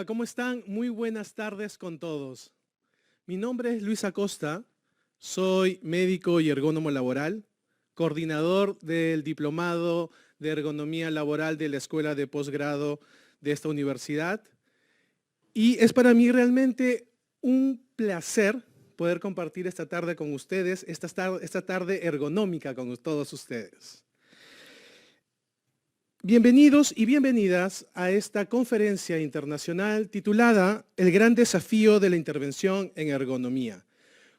Hola, ¿cómo están? Muy buenas tardes con todos. Mi nombre es Luis Acosta, soy médico y ergónomo laboral, coordinador del Diplomado de Ergonomía Laboral de la Escuela de Posgrado de esta universidad. Y es para mí realmente un placer poder compartir esta tarde con ustedes, esta tarde ergonómica con todos ustedes. Bienvenidos y bienvenidas a esta conferencia internacional titulada El gran desafío de la intervención en ergonomía.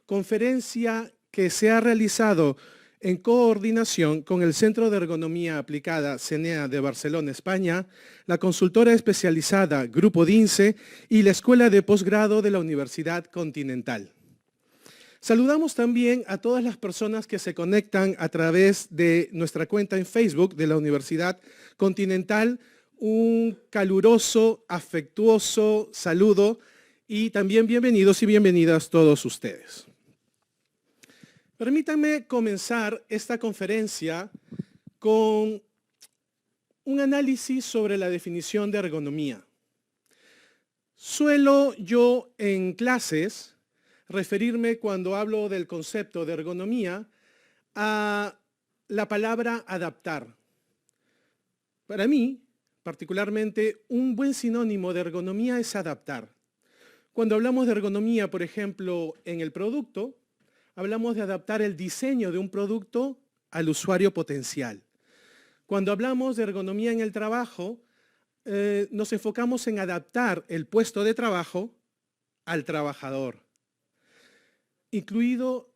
Conferencia que se ha realizado en coordinación con el Centro de Ergonomía Aplicada CENEA de Barcelona, España, la consultora especializada Grupo DINSE y la Escuela de Posgrado de la Universidad Continental. Saludamos también a todas las personas que se conectan a través de nuestra cuenta en Facebook de la Universidad Continental. Un caluroso, afectuoso saludo y también bienvenidos y bienvenidas todos ustedes. Permítanme comenzar esta conferencia con un análisis sobre la definición de ergonomía. Suelo yo en clases referirme cuando hablo del concepto de ergonomía a la palabra adaptar. Para mí, particularmente, un buen sinónimo de ergonomía es adaptar. Cuando hablamos de ergonomía, por ejemplo, en el producto, hablamos de adaptar el diseño de un producto al usuario potencial. Cuando hablamos de ergonomía en el trabajo, nos enfocamos en adaptar el puesto de trabajo al trabajador, incluido,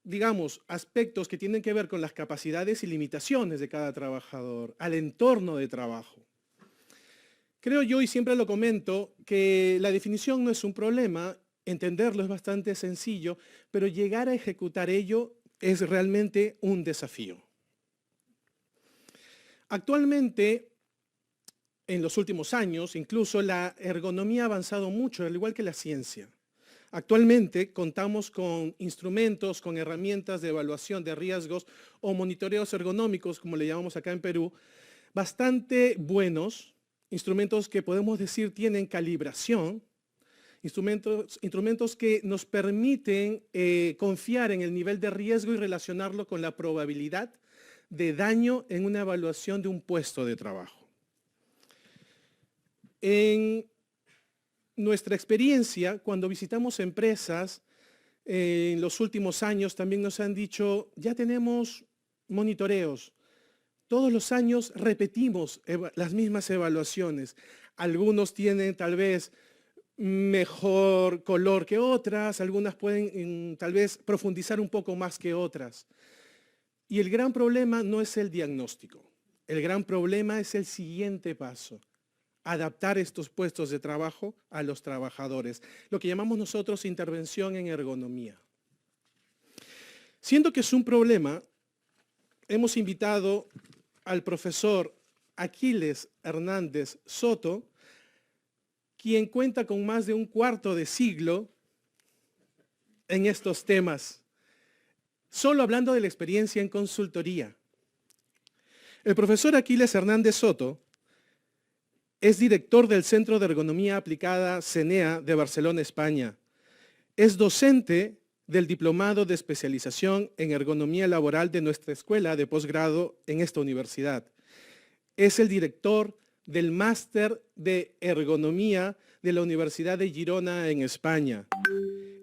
digamos, aspectos que tienen que ver con las capacidades y limitaciones de cada trabajador, al entorno de trabajo. Creo yo, y siempre lo comento, que la definición no es un problema, entenderlo es bastante sencillo, pero llegar a ejecutar ello es realmente un desafío. Actualmente, en los últimos años, incluso la ergonomía ha avanzado mucho, al igual que la ciencia. Actualmente contamos con instrumentos, con herramientas de evaluación de riesgos o monitoreos ergonómicos, como le llamamos acá en Perú, bastante buenos, instrumentos que podemos decir tienen calibración, instrumentos que nos permiten confiar en el nivel de riesgo y relacionarlo con la probabilidad de daño en una evaluación de un puesto de trabajo. En nuestra experiencia, cuando visitamos empresas, en los últimos años también nos han dicho, ya tenemos monitoreos. Todos los años repetimos las mismas evaluaciones. Algunos tienen tal vez mejor color que otras, algunas pueden tal vez profundizar un poco más que otras. Y el gran problema no es el diagnóstico. El gran problema es el siguiente paso. Adaptar estos puestos de trabajo a los trabajadores, lo que llamamos nosotros intervención en ergonomía. Siendo que es un problema, hemos invitado al profesor Aquiles Hernández Soto, quien cuenta con más de un cuarto de siglo en estos temas, solo hablando de la experiencia en consultoría. El profesor Aquiles Hernández Soto es director del Centro de Ergonomía Aplicada CENEA de Barcelona, España. Es docente del Diplomado de Especialización en Ergonomía Laboral de nuestra Escuela de Posgrado en esta universidad. Es el director del Máster de Ergonomía de la Universidad de Girona en España.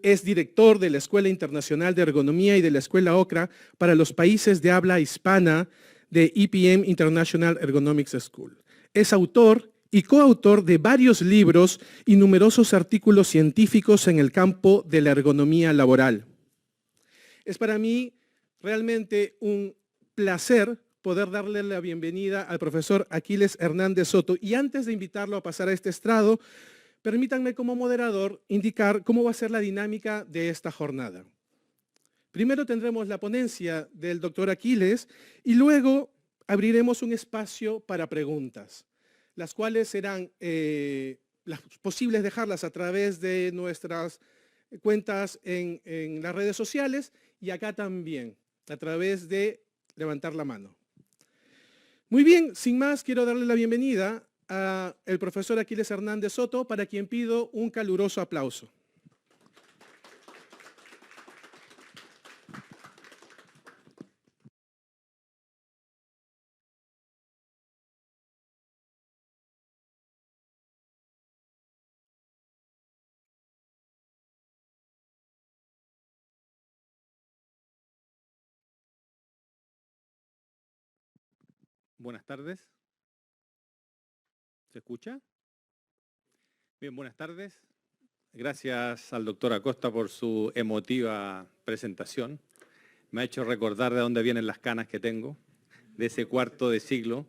Es director de la Escuela Internacional de Ergonomía y de la Escuela OCRA para los países de habla hispana de EPM International Ergonomics School. Es autor y coautor de varios libros y numerosos artículos científicos en el campo de la ergonomía laboral. Es para mí realmente un placer poder darle la bienvenida al profesor Aquiles Hernández Soto. Y antes de invitarlo a pasar a este estrado, permítanme como moderador indicar cómo va a ser la dinámica de esta jornada. Primero tendremos la ponencia del doctor Aquiles y luego abriremos un espacio para preguntas, las cuales serán posibles dejarlas a través de nuestras cuentas en las redes sociales y acá también, a través de levantar la mano. Muy bien, sin más, quiero darle la bienvenida al profesor Aquiles Hernández Soto, para quien pido un caluroso aplauso. Buenas tardes. ¿Se escucha? Bien, buenas tardes. Gracias al doctor Acosta por su emotiva presentación. Me ha hecho recordar de dónde vienen las canas que tengo, de ese cuarto de siglo.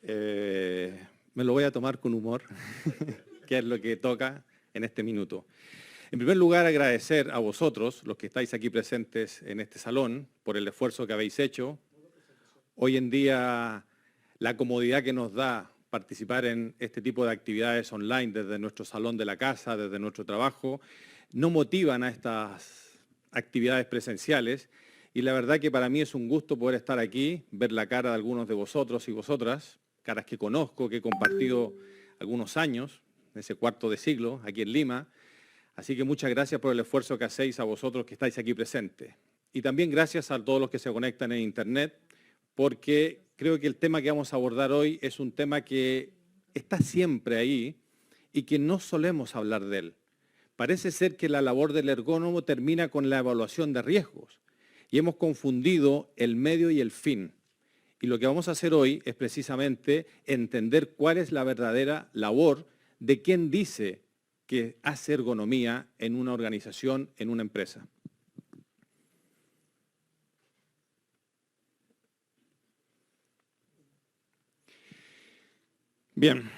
Me lo voy a tomar con humor, que es lo que toca en este minuto. En primer lugar, agradecer a vosotros, los que estáis aquí presentes en este salón, por el esfuerzo que habéis hecho. Hoy en día, la comodidad que nos da participar en este tipo de actividades online desde nuestro salón de la casa, desde nuestro trabajo, no motivan a estas actividades presenciales. Y la verdad que para mí es un gusto poder estar aquí, ver la cara de algunos de vosotros y vosotras, caras que conozco, que he compartido algunos años, en ese cuarto de siglo, aquí en Lima. Así que muchas gracias por el esfuerzo que hacéis a vosotros que estáis aquí presentes. Y también gracias a todos los que se conectan en Internet, porque creo que el tema que vamos a abordar hoy es un tema que está siempre ahí y que no solemos hablar de él. Parece ser que la labor del ergónomo termina con la evaluación de riesgos y hemos confundido el medio y el fin. Y lo que vamos a hacer hoy es precisamente entender cuál es la verdadera labor de quien dice que hace ergonomía en una organización, en una empresa. Bien,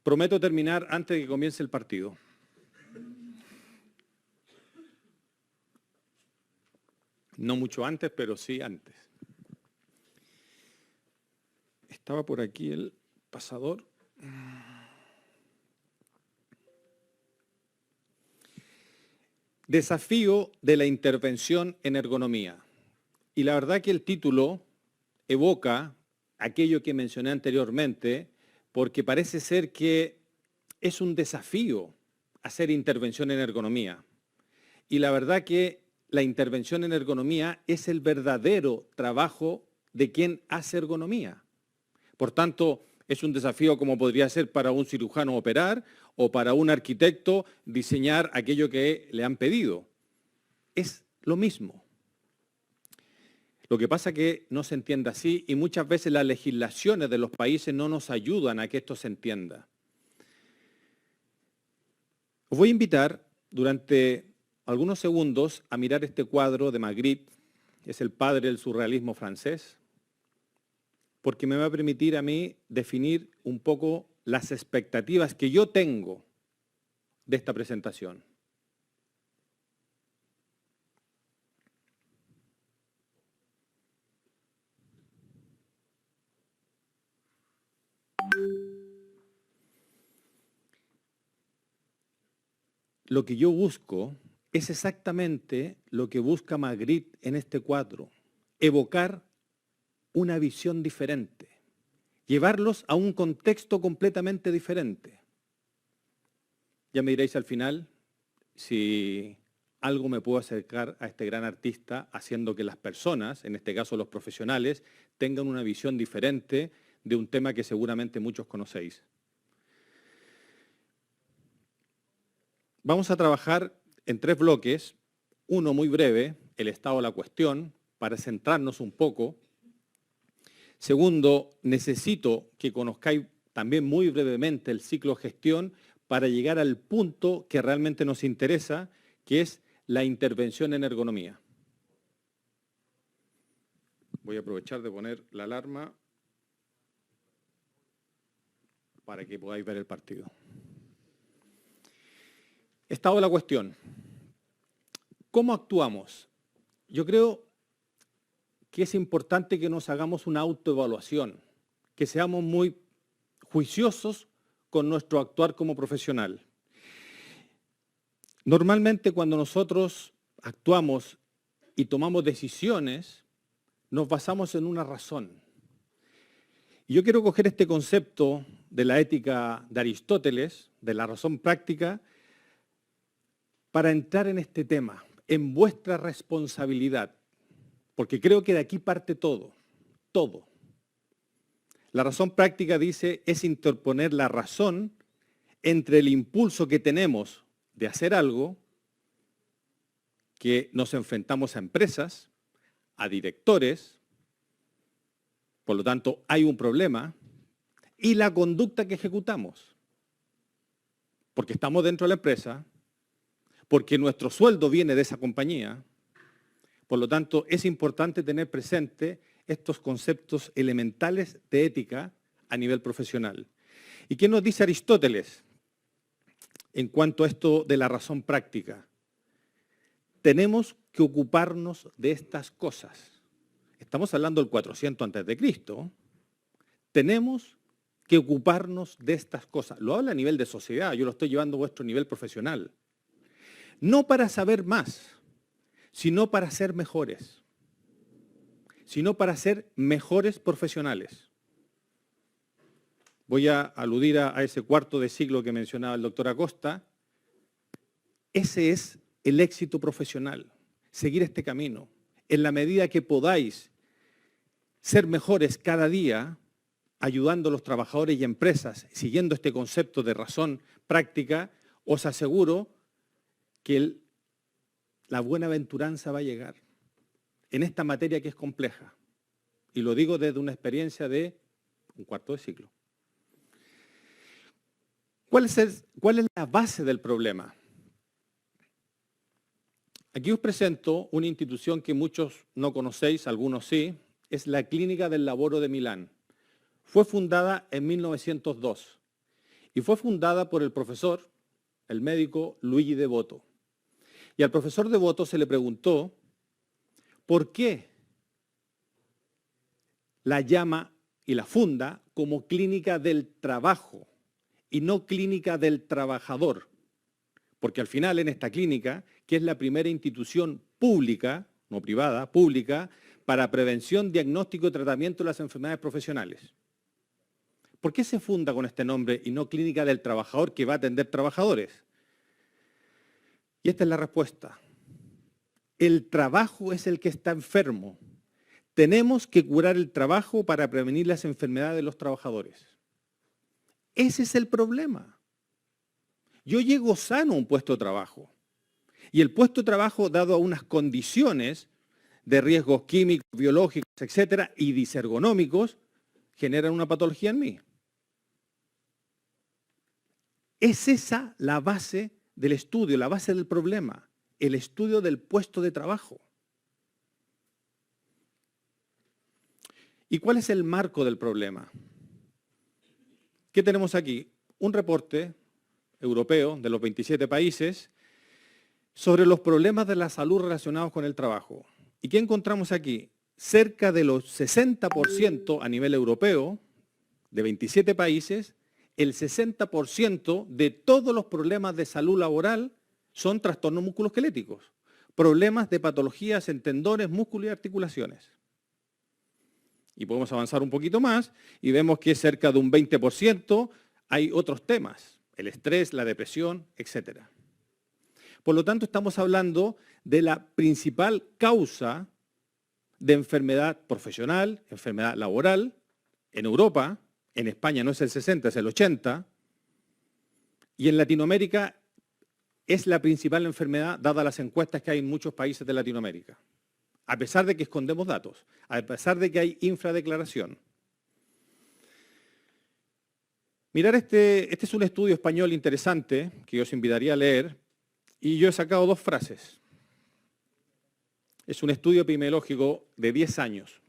prometo terminar antes de que comience el partido. No mucho antes, pero sí antes. Estaba por aquí el pasador. Desafío de la intervención en ergonomía. Y la verdad que el título evoca aquello que mencioné anteriormente, porque parece ser que es un desafío hacer intervención en ergonomía. Y la verdad que la intervención en ergonomía es el verdadero trabajo de quien hace ergonomía. Por tanto, es un desafío como podría ser para un cirujano operar o para un arquitecto diseñar aquello que le han pedido. Es lo mismo. Lo que pasa es que no se entiende así y muchas veces las legislaciones de los países no nos ayudan a que esto se entienda. Os voy a invitar durante algunos segundos a mirar este cuadro de Magritte, es el padre del surrealismo francés, porque me va a permitir a mí definir un poco las expectativas que yo tengo de esta presentación. Lo que yo busco es exactamente lo que busca Magritte en este cuadro, evocar una visión diferente, llevarlos a un contexto completamente diferente. Ya me diréis al final si algo me puedo acercar a este gran artista haciendo que las personas, en este caso los profesionales, tengan una visión diferente de un tema que seguramente muchos conocéis. Vamos a trabajar en 3 bloques, uno muy breve, el estado de la cuestión, para centrarnos un poco. Segundo, necesito que conozcáis también muy brevemente el ciclo gestión para llegar al punto que realmente nos interesa, que es la intervención en ergonomía. Voy a aprovechar de poner la alarma para que podáis ver el partido. Estado de la cuestión. ¿Cómo actuamos? Yo creo que es importante que nos hagamos una autoevaluación, que seamos muy juiciosos con nuestro actuar como profesional. Normalmente cuando nosotros actuamos y tomamos decisiones, nos basamos en una razón. Y yo quiero coger este concepto de la ética de Aristóteles, de la razón práctica, para entrar en este tema, en vuestra responsabilidad, porque creo que de aquí parte todo, todo. La razón práctica dice es interponer la razón entre el impulso que tenemos de hacer algo, que nos enfrentamos a empresas, a directores, por lo tanto hay un problema, y la conducta que ejecutamos, porque estamos dentro de la empresa, porque nuestro sueldo viene de esa compañía, por lo tanto es importante tener presente estos conceptos elementales de ética a nivel profesional. ¿Y qué nos dice Aristóteles en cuanto a esto de la razón práctica? Tenemos que ocuparnos de estas cosas. Estamos hablando del 400 a.C. Tenemos que ocuparnos de estas cosas. Lo habla a nivel de sociedad, yo lo estoy llevando a vuestro nivel profesional. No para saber más, sino para ser mejores. Sino para ser mejores profesionales. Voy a aludir a ese cuarto de siglo que mencionaba el doctor Acosta. Ese es el éxito profesional, seguir este camino. En la medida que podáis ser mejores cada día, ayudando a los trabajadores y empresas, siguiendo este concepto de razón práctica, os aseguro que la buenaventuranza va a llegar en esta materia que es compleja. Y lo digo desde una experiencia de un cuarto de siglo. ¿Cuál es la base del problema? Aquí os presento una institución que muchos no conocéis, algunos sí, es la Clínica del Laboro de Milán. Fue fundada en 1902 y fue fundada por el profesor, el médico Luigi Devoto. Y al profesor Devoto se le preguntó por qué la llama y la funda como clínica del trabajo y no clínica del trabajador. Porque al final en esta clínica, que es la primera institución pública, no privada, pública, para prevención, diagnóstico y tratamiento de las enfermedades profesionales. ¿Por qué se funda con este nombre y no clínica del trabajador que va a atender trabajadores? Y esta es la respuesta. El trabajo es el que está enfermo. Tenemos que curar el trabajo para prevenir las enfermedades de los trabajadores. Ese es el problema. Yo llego sano a un puesto de trabajo. Y el puesto de trabajo, dado a unas condiciones de riesgos químicos, biológicos, etcétera, y disergonómicos, generan una patología en mí. Es esa la base del estudio, la base del problema, el estudio del puesto de trabajo. ¿Y cuál es el marco del problema? ¿Qué tenemos aquí? Un reporte europeo de los 27 países sobre los problemas de la salud relacionados con el trabajo. ¿Y qué encontramos aquí? Cerca de los 60% a nivel europeo, de 27 países, el 60% de todos los problemas de salud laboral son trastornos musculoesqueléticos, problemas de patologías en tendones, músculos y articulaciones. Y podemos avanzar un poquito más y vemos que cerca de un 20% hay otros temas, el estrés, la depresión, etc. Por lo tanto, estamos hablando de la principal causa de enfermedad profesional, enfermedad laboral, en Europa. En España no es el 60, es el 80. Y en Latinoamérica es la principal enfermedad, dadas las encuestas que hay en muchos países de Latinoamérica. A pesar de que escondemos datos, a pesar de que hay infradeclaración. Mirar este es un estudio español interesante que yo os invitaría a leer y yo he sacado dos frases. Es un estudio epidemiológico de 10 años.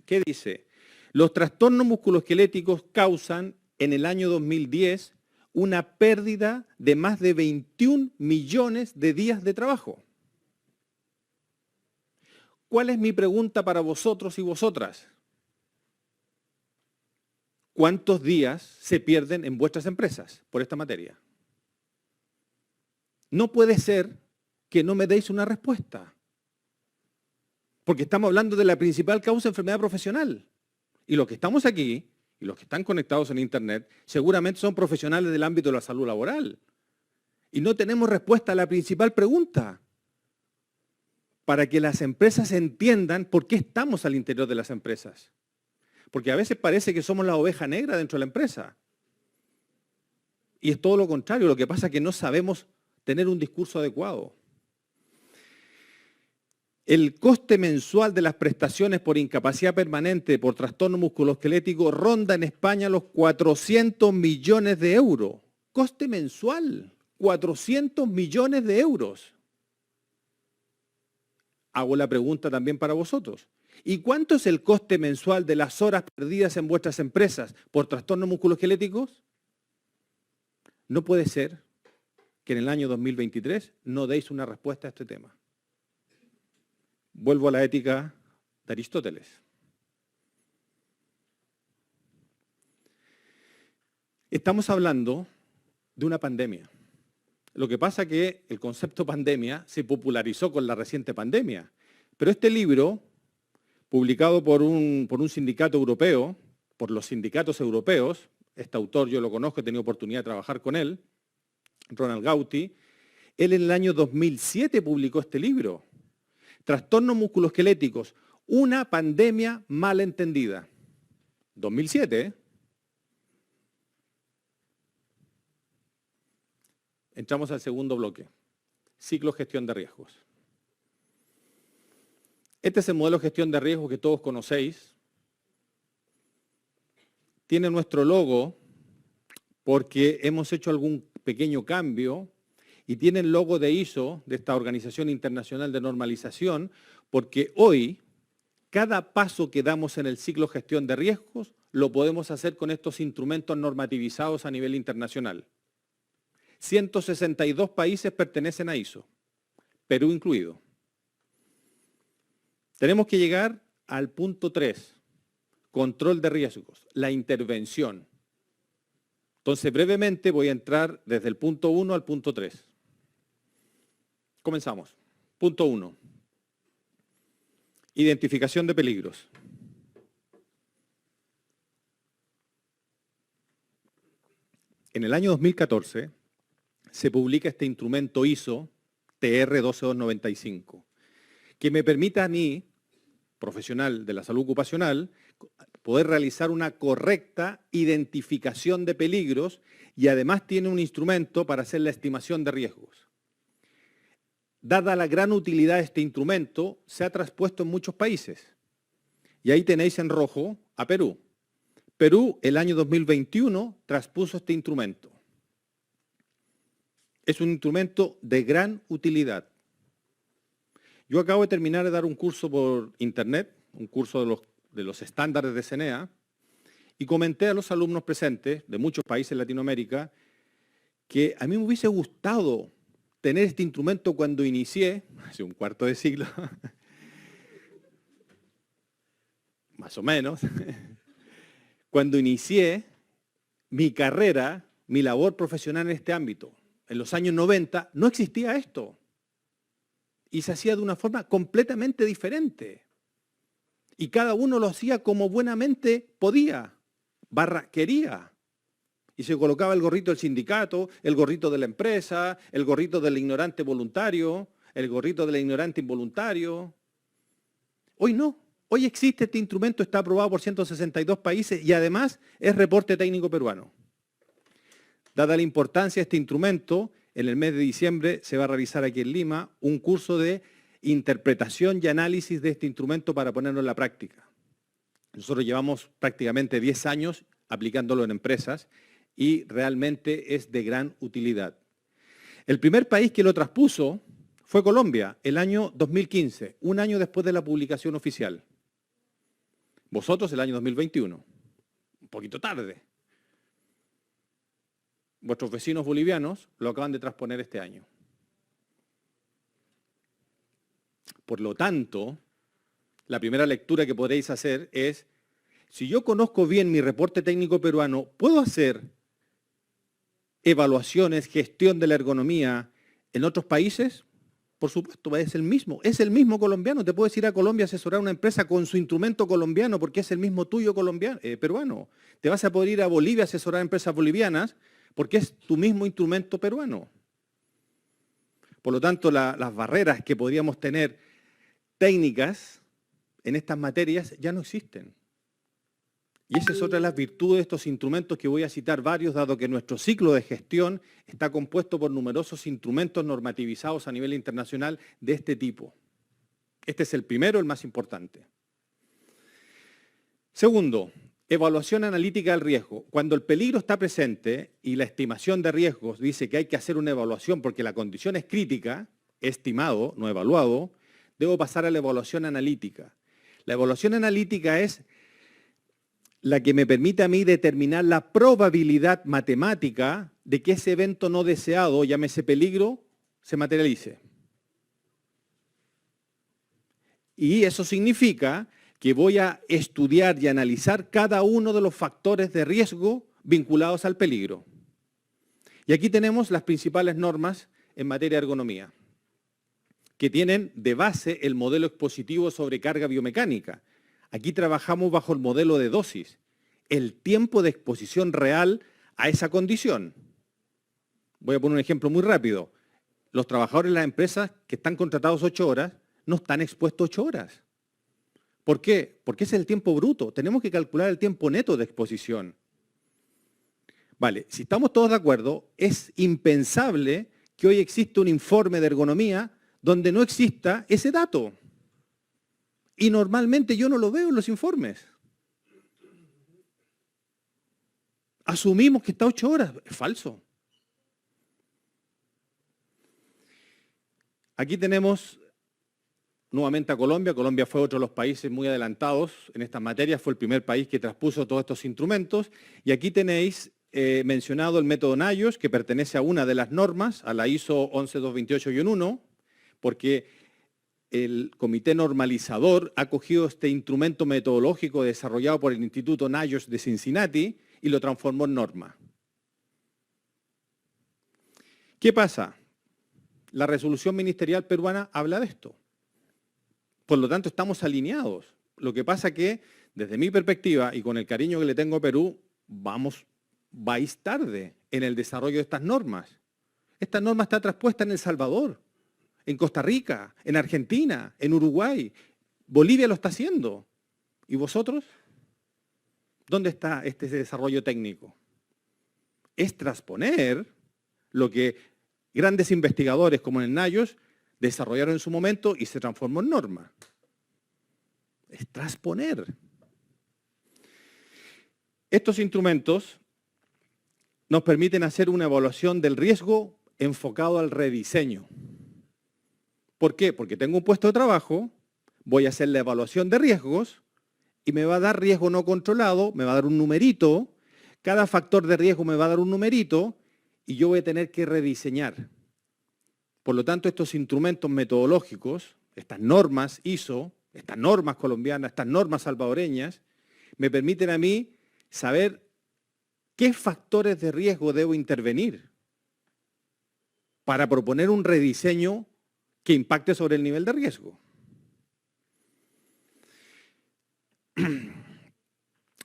¿Qué dice? Los trastornos musculoesqueléticos causan en el año 2010 una pérdida de más de 21 millones de días de trabajo. ¿Cuál es mi pregunta para vosotros y vosotras? ¿Cuántos días se pierden en vuestras empresas por esta materia? No puede ser que no me deis una respuesta. Porque estamos hablando de la principal causa de enfermedad profesional. Y los que estamos aquí y los que están conectados en Internet seguramente son profesionales del ámbito de la salud laboral. Y no tenemos respuesta a la principal pregunta. Para que las empresas entiendan por qué estamos al interior de las empresas. Porque a veces parece que somos la oveja negra dentro de la empresa. Y es todo lo contrario, lo que pasa es que no sabemos tener un discurso adecuado. El coste mensual de las prestaciones por incapacidad permanente por trastorno musculoesquelético ronda en España los 400 millones de euros. Coste mensual, 400 millones de euros. Hago la pregunta también para vosotros. ¿Y cuánto es el coste mensual de las horas perdidas en vuestras empresas por trastornos musculoesqueléticos? No puede ser que en el año 2023 no deis una respuesta a este tema. Vuelvo a la ética de Aristóteles. Estamos hablando de una pandemia. Lo que pasa es que el concepto pandemia se popularizó con la reciente pandemia. Pero este libro, publicado por un sindicato europeo, por los sindicatos europeos, este autor yo lo conozco, he tenido oportunidad de trabajar con él, Ronald Gauti, él en el año 2007 publicó este libro, Trastornos musculoesqueléticos, una pandemia mal entendida. 2007, ¿eh? Entramos al segundo bloque, ciclo gestión de riesgos. Este es el modelo de gestión de riesgos que todos conocéis. Tiene nuestro logo porque hemos hecho algún pequeño cambio y tiene el logo de ISO, de esta Organización Internacional de Normalización, porque hoy cada paso que damos en el ciclo gestión de riesgos lo podemos hacer con estos instrumentos normativizados a nivel internacional. 162 países pertenecen a ISO, Perú incluido. Tenemos que llegar al punto 3, control de riesgos, la intervención. Entonces, brevemente voy a entrar desde el punto 1 al punto 3. Comenzamos. Punto 1. Identificación de peligros. En el año 2014 se publica este instrumento ISO TR 12295, que me permite a mí, profesional de la salud ocupacional, poder realizar una correcta identificación de peligros y además tiene un instrumento para hacer la estimación de riesgos. Dada la gran utilidad de este instrumento, se ha traspuesto en muchos países. Y ahí tenéis en rojo a Perú. Perú, el año 2021, traspuso este instrumento. Es un instrumento de gran utilidad. Yo acabo de terminar de dar un curso por internet, un curso de los estándares de CENEA, y comenté a los alumnos presentes de muchos países de Latinoamérica que a mí me hubiese gustado tener este instrumento cuando inicié, hace un cuarto de siglo, más o menos, cuando inicié mi carrera, mi labor profesional en este ámbito. En los años 90 no existía esto. Y se hacía de una forma completamente diferente. Y cada uno lo hacía como buenamente podía, quería. Y se colocaba el gorrito del sindicato, el gorrito de la empresa, el gorrito del ignorante voluntario, el gorrito del ignorante involuntario. Hoy no. Hoy existe este instrumento, está aprobado por 162 países y además es reporte técnico peruano. Dada la importancia de este instrumento, en el mes de diciembre se va a realizar aquí en Lima un curso de interpretación y análisis de este instrumento para ponerlo en la práctica. Nosotros llevamos prácticamente 10 años aplicándolo en empresas y realmente es de gran utilidad. El primer país que lo traspuso fue Colombia, el año 2015, un año después de la publicación oficial. Vosotros el año 2021, un poquito tarde. Vuestros vecinos bolivianos lo acaban de transponer este año. Por lo tanto, la primera lectura que podréis hacer es, si yo conozco bien mi reporte técnico peruano, ¿puedo hacer evaluaciones, gestión de la ergonomía en otros países? Por supuesto, es el mismo colombiano. Te puedes ir a Colombia a asesorar a una empresa con su instrumento colombiano porque es el mismo tuyo colombiano, peruano. Te vas a poder ir a Bolivia a asesorar a empresas bolivianas porque es tu mismo instrumento peruano. Por lo tanto, las barreras que podríamos tener técnicas en estas materias ya no existen. Y esa es otra de las virtudes de estos instrumentos que voy a citar varios, dado que nuestro ciclo de gestión está compuesto por numerosos instrumentos normativizados a nivel internacional de este tipo. Este es el primero, el más importante. Segundo, evaluación analítica del riesgo. Cuando el peligro está presente y la estimación de riesgos dice que hay que hacer una evaluación porque la condición es crítica, estimado, no evaluado, debo pasar a la evaluación analítica. La evaluación analítica es la que me permite a mí determinar la probabilidad matemática de que ese evento no deseado, llámese peligro, se materialice. Y eso significa que voy a estudiar y analizar cada uno de los factores de riesgo vinculados al peligro. Y aquí tenemos las principales normas en materia de ergonomía, que tienen de base el modelo expositivo sobre carga biomecánica. Aquí trabajamos bajo el modelo de dosis, el tiempo de exposición real a esa condición. Voy a poner un ejemplo muy rápido. Los trabajadores de las empresas que están contratados 8 horas no están expuestos 8 horas. ¿Por qué? Porque ese es el tiempo bruto. Tenemos que calcular el tiempo neto de exposición. Vale, si estamos todos de acuerdo, es impensable que hoy exista un informe de ergonomía donde no exista ese dato. Y normalmente yo no lo veo en los informes. Asumimos que está 8 horas. Es falso. Aquí tenemos nuevamente a Colombia. Colombia fue otro de los países muy adelantados en estas materias. Fue el primer país que transpuso todos estos instrumentos. Y aquí tenéis mencionado el método NIOSH, que pertenece a una de las normas, a la ISO 11228-1, porque el comité normalizador ha cogido este instrumento metodológico desarrollado por el Instituto NIOSH de Cincinnati y lo transformó en norma. ¿Qué pasa? La resolución ministerial peruana habla de esto. Por lo tanto, estamos alineados. Lo que pasa que, desde mi perspectiva y con el cariño que le tengo a Perú, vais tarde en el desarrollo de estas normas. Esta norma está transpuesta en El Salvador, en Costa Rica, en Argentina, en Uruguay. Bolivia lo está haciendo. ¿Y vosotros? ¿Dónde está este desarrollo técnico? Es transponer lo que grandes investigadores como en el NIOSH desarrollaron en su momento y se transformó en norma. Es transponer. Estos instrumentos nos permiten hacer una evaluación del riesgo enfocado al rediseño. ¿Por qué? Porque tengo un puesto de trabajo, voy a hacer la evaluación de riesgos y me va a dar riesgo no controlado, me va a dar un numerito, cada factor de riesgo me va a dar un numerito y yo voy a tener que rediseñar. Por lo tanto, estos instrumentos metodológicos, estas normas ISO, estas normas colombianas, estas normas salvadoreñas, me permiten a mí saber qué factores de riesgo debo intervenir para proponer un rediseño que impacte sobre el nivel de riesgo.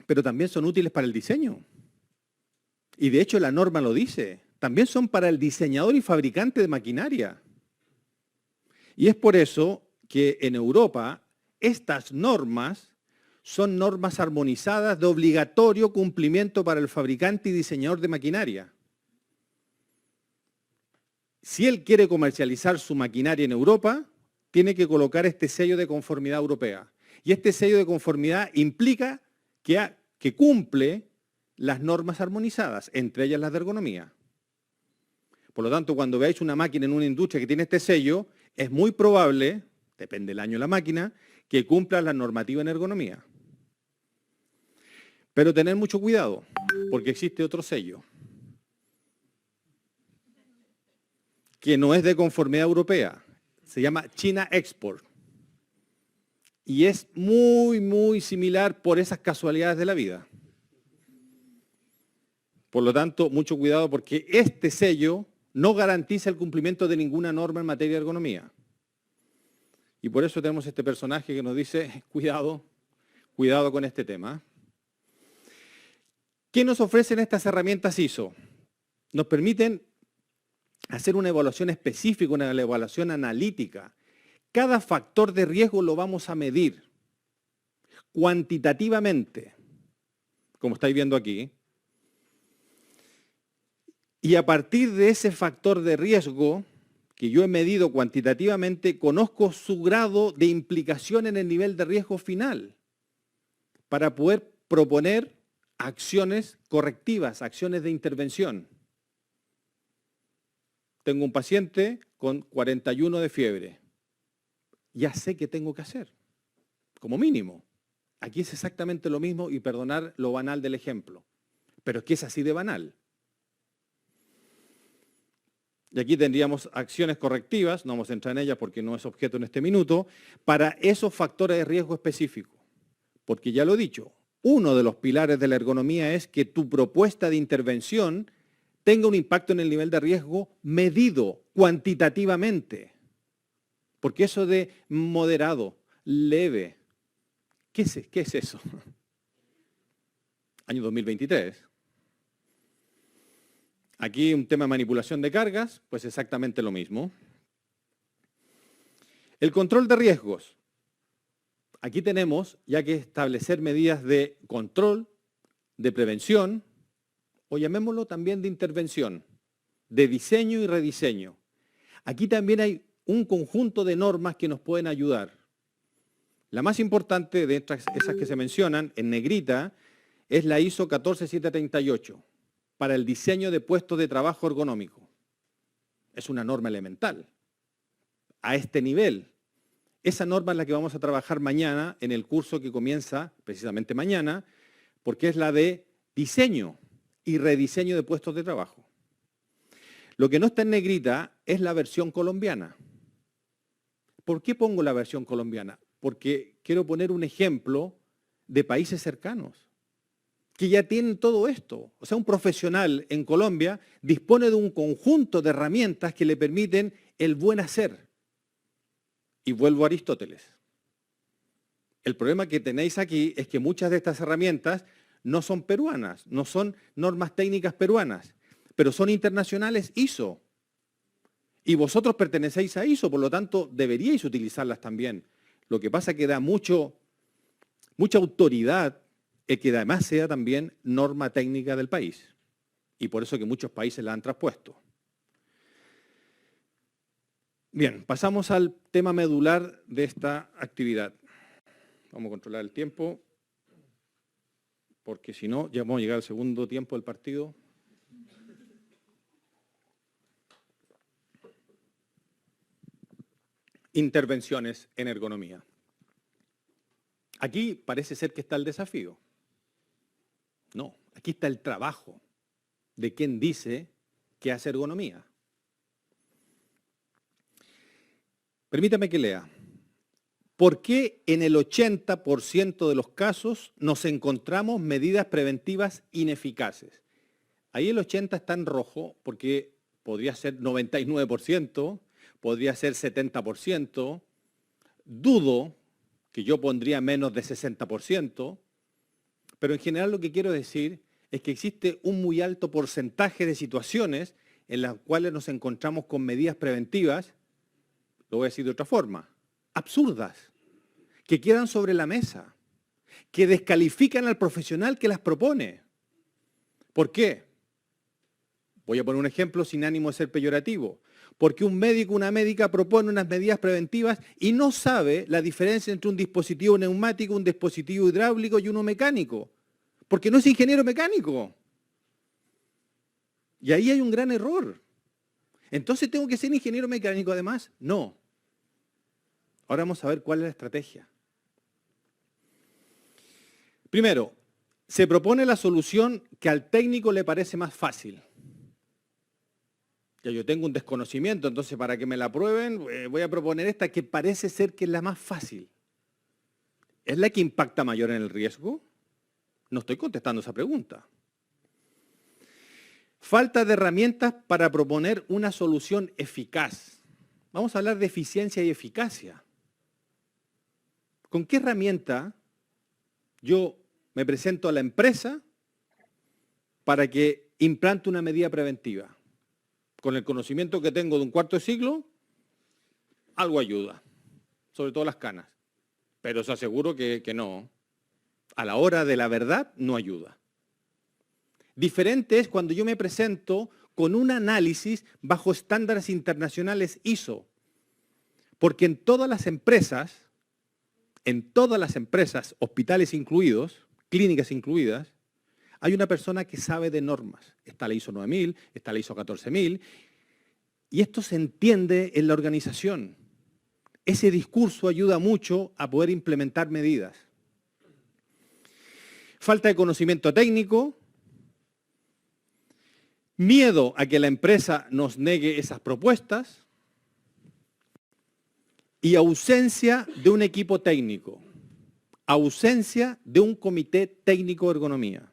Pero también son útiles para el diseño. Y de hecho la norma lo dice. También son para el diseñador y fabricante de maquinaria. Y es por eso que en Europa estas normas son normas armonizadas de obligatorio cumplimiento para el fabricante y diseñador de maquinaria. Si él quiere comercializar su maquinaria en Europa, tiene que colocar este sello de conformidad europea. Y este sello de conformidad implica que cumple las normas armonizadas, entre ellas las de ergonomía. Por lo tanto, cuando veáis una máquina en una industria que tiene este sello, es muy probable, depende del año de la máquina, que cumpla la normativa en ergonomía. Pero tener mucho cuidado, porque existe otro sello, que no es de conformidad europea, se llama China Export. Y es muy, muy similar por esas casualidades de la vida. Por lo tanto, mucho cuidado porque este sello no garantiza el cumplimiento de ninguna norma en materia de ergonomía. Y por eso tenemos este personaje que nos dice, cuidado, cuidado con este tema. ¿Qué nos ofrecen estas herramientas ISO? Nos permiten hacer una evaluación específica, una evaluación analítica. Cada factor de riesgo lo vamos a medir cuantitativamente, como estáis viendo aquí. Y a partir de ese factor de riesgo que yo he medido cuantitativamente, conozco su grado de implicación en el nivel de riesgo final para poder proponer acciones correctivas, acciones de intervención. Tengo un paciente con 41 de fiebre. Ya sé qué tengo que hacer, como mínimo. Aquí es exactamente lo mismo y perdonar lo banal del ejemplo, pero es que es así de banal. Y aquí tendríamos acciones correctivas, no vamos a entrar en ellas porque no es objeto en este minuto, para esos factores de riesgo específicos. Porque ya lo he dicho, uno de los pilares de la ergonomía es que tu propuesta de intervención tenga un impacto en el nivel de riesgo medido cuantitativamente. Porque eso de moderado, leve, ¿qué es eso? Año 2023. Aquí un tema de manipulación de cargas, pues exactamente lo mismo. El control de riesgos. Aquí tenemos ya que establecer medidas de control, de prevención, o llamémoslo también de intervención, de diseño y rediseño. Aquí también hay un conjunto de normas que nos pueden ayudar. La más importante de esas que se mencionan en negrita es la ISO 14738 para el diseño de puestos de trabajo ergonómico. Es una norma elemental. A este nivel. Esa norma es la que vamos a trabajar mañana en el curso que comienza precisamente mañana, porque es la de diseño y rediseño de puestos de trabajo. Lo que no está en negrita es la versión colombiana. ¿Por qué pongo la versión colombiana? Porque quiero poner un ejemplo de países cercanos que ya tienen todo esto. O sea, un profesional en Colombia dispone de un conjunto de herramientas que le permiten el buen hacer. Y vuelvo a Aristóteles. El problema que tenéis aquí es que muchas de estas herramientas no son peruanas, no son normas técnicas peruanas, pero son internacionales ISO. Y vosotros pertenecéis a ISO, por lo tanto deberíais utilizarlas también. Lo que pasa es que da mucha autoridad el que además sea también norma técnica del país. Y por eso que muchos países la han traspuesto. Bien, pasamos al tema medular de esta actividad. Vamos a controlar el tiempo, porque si no, ya vamos a llegar al segundo tiempo del partido. Intervenciones en ergonomía. Aquí parece ser que está el desafío. No, aquí está el trabajo de quien dice que hace ergonomía. Permítame que lea. ¿Por qué en el 80% de los casos nos encontramos medidas preventivas ineficaces? Ahí el 80% está en rojo porque podría ser 99%, podría ser 70%. Dudo que yo pondría menos de 60%, pero en general lo que quiero decir es que existe un muy alto porcentaje de situaciones en las cuales nos encontramos con medidas preventivas, lo voy a decir de otra forma, absurdas, que quedan sobre la mesa, que descalifican al profesional que las propone. ¿Por qué? Voy a poner un ejemplo sin ánimo de ser peyorativo. Porque un médico o una médica propone unas medidas preventivas y no sabe la diferencia entre un dispositivo neumático, un dispositivo hidráulico y uno mecánico. Porque no es ingeniero mecánico. Y ahí hay un gran error. Entonces, ¿tengo que ser ingeniero mecánico además? No. Ahora vamos a ver cuál es la estrategia. Primero, se propone la solución que al técnico le parece más fácil. Ya yo tengo un desconocimiento, entonces para que me la aprueben voy a proponer esta que parece ser que es la más fácil. ¿Es la que impacta mayor en el riesgo? No estoy contestando esa pregunta. Falta de herramientas para proponer una solución eficaz. Vamos a hablar de eficiencia y eficacia. ¿Con qué herramienta yo me presento a la empresa para que implante una medida preventiva? Con el conocimiento que tengo de un cuarto de siglo, algo ayuda, sobre todo las canas. Pero os aseguro que no. A la hora de la verdad, no ayuda. Diferente es cuando yo me presento con un análisis bajo estándares internacionales ISO. Porque en todas las empresas, hospitales incluidos, clínicas incluidas, hay una persona que sabe de normas. Está la ISO 9000, está la ISO 14000, y esto se entiende en la organización. Ese discurso ayuda mucho a poder implementar medidas. Falta de conocimiento técnico, miedo a que la empresa nos negue esas propuestas y ausencia de un equipo técnico, ausencia de un comité técnico de ergonomía.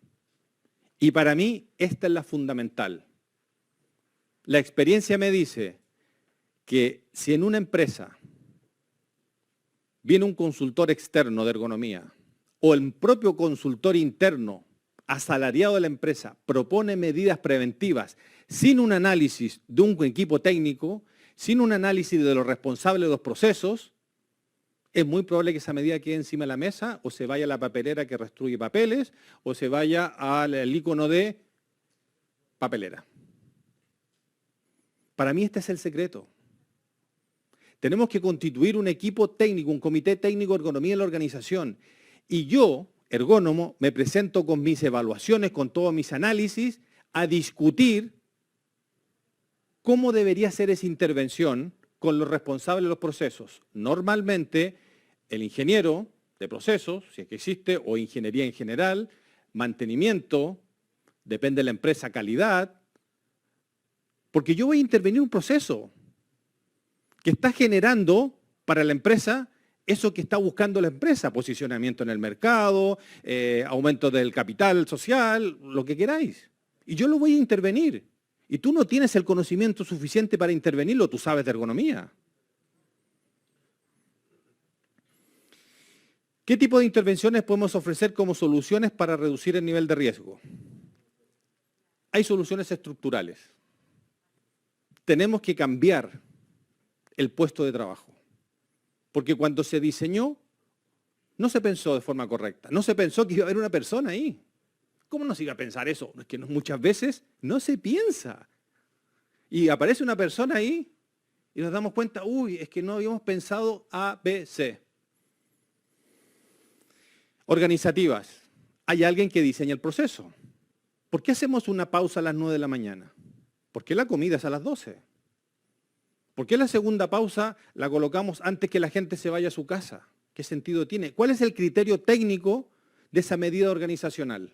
Y para mí esta es la fundamental. La experiencia me dice que si en una empresa viene un consultor externo de ergonomía o el propio consultor interno asalariado de la empresa propone medidas preventivas sin un análisis de un equipo técnico, sin un análisis de los responsables de los procesos, es muy probable que esa medida quede encima de la mesa o se vaya a la papelera que destruye papeles o se vaya al icono de papelera. Para mí este es el secreto. Tenemos que constituir un equipo técnico, un comité técnico de ergonomía en la organización. Y yo, ergónomo, me presento con mis evaluaciones, con todos mis análisis, a discutir cómo debería ser esa intervención con los responsables de los procesos. Normalmente, el ingeniero de procesos, si es que existe, o ingeniería en general, mantenimiento, depende de la empresa, calidad, porque yo voy a intervenir en un proceso que está generando para la empresa eso que está buscando la empresa, posicionamiento en el mercado, aumento del capital social, lo que queráis. Y yo lo voy a intervenir. Y tú no tienes el conocimiento suficiente para intervenirlo, tú sabes de ergonomía. ¿Qué tipo de intervenciones podemos ofrecer como soluciones para reducir el nivel de riesgo? Hay soluciones estructurales. Tenemos que cambiar el puesto de trabajo. Porque cuando se diseñó, no se pensó de forma correcta. No se pensó que iba a haber una persona ahí. ¿Cómo no se iba a pensar eso? Es que muchas veces no se piensa. Y aparece una persona ahí y nos damos cuenta, uy, es que no habíamos pensado A, B, C. Organizativas. Hay alguien que diseña el proceso. ¿Por qué hacemos una pausa a las 9 de la mañana? ¿Por qué la comida es a las 12? ¿Por qué la segunda pausa la colocamos antes que la gente se vaya a su casa? ¿Qué sentido tiene? ¿Cuál es el criterio técnico de esa medida organizacional?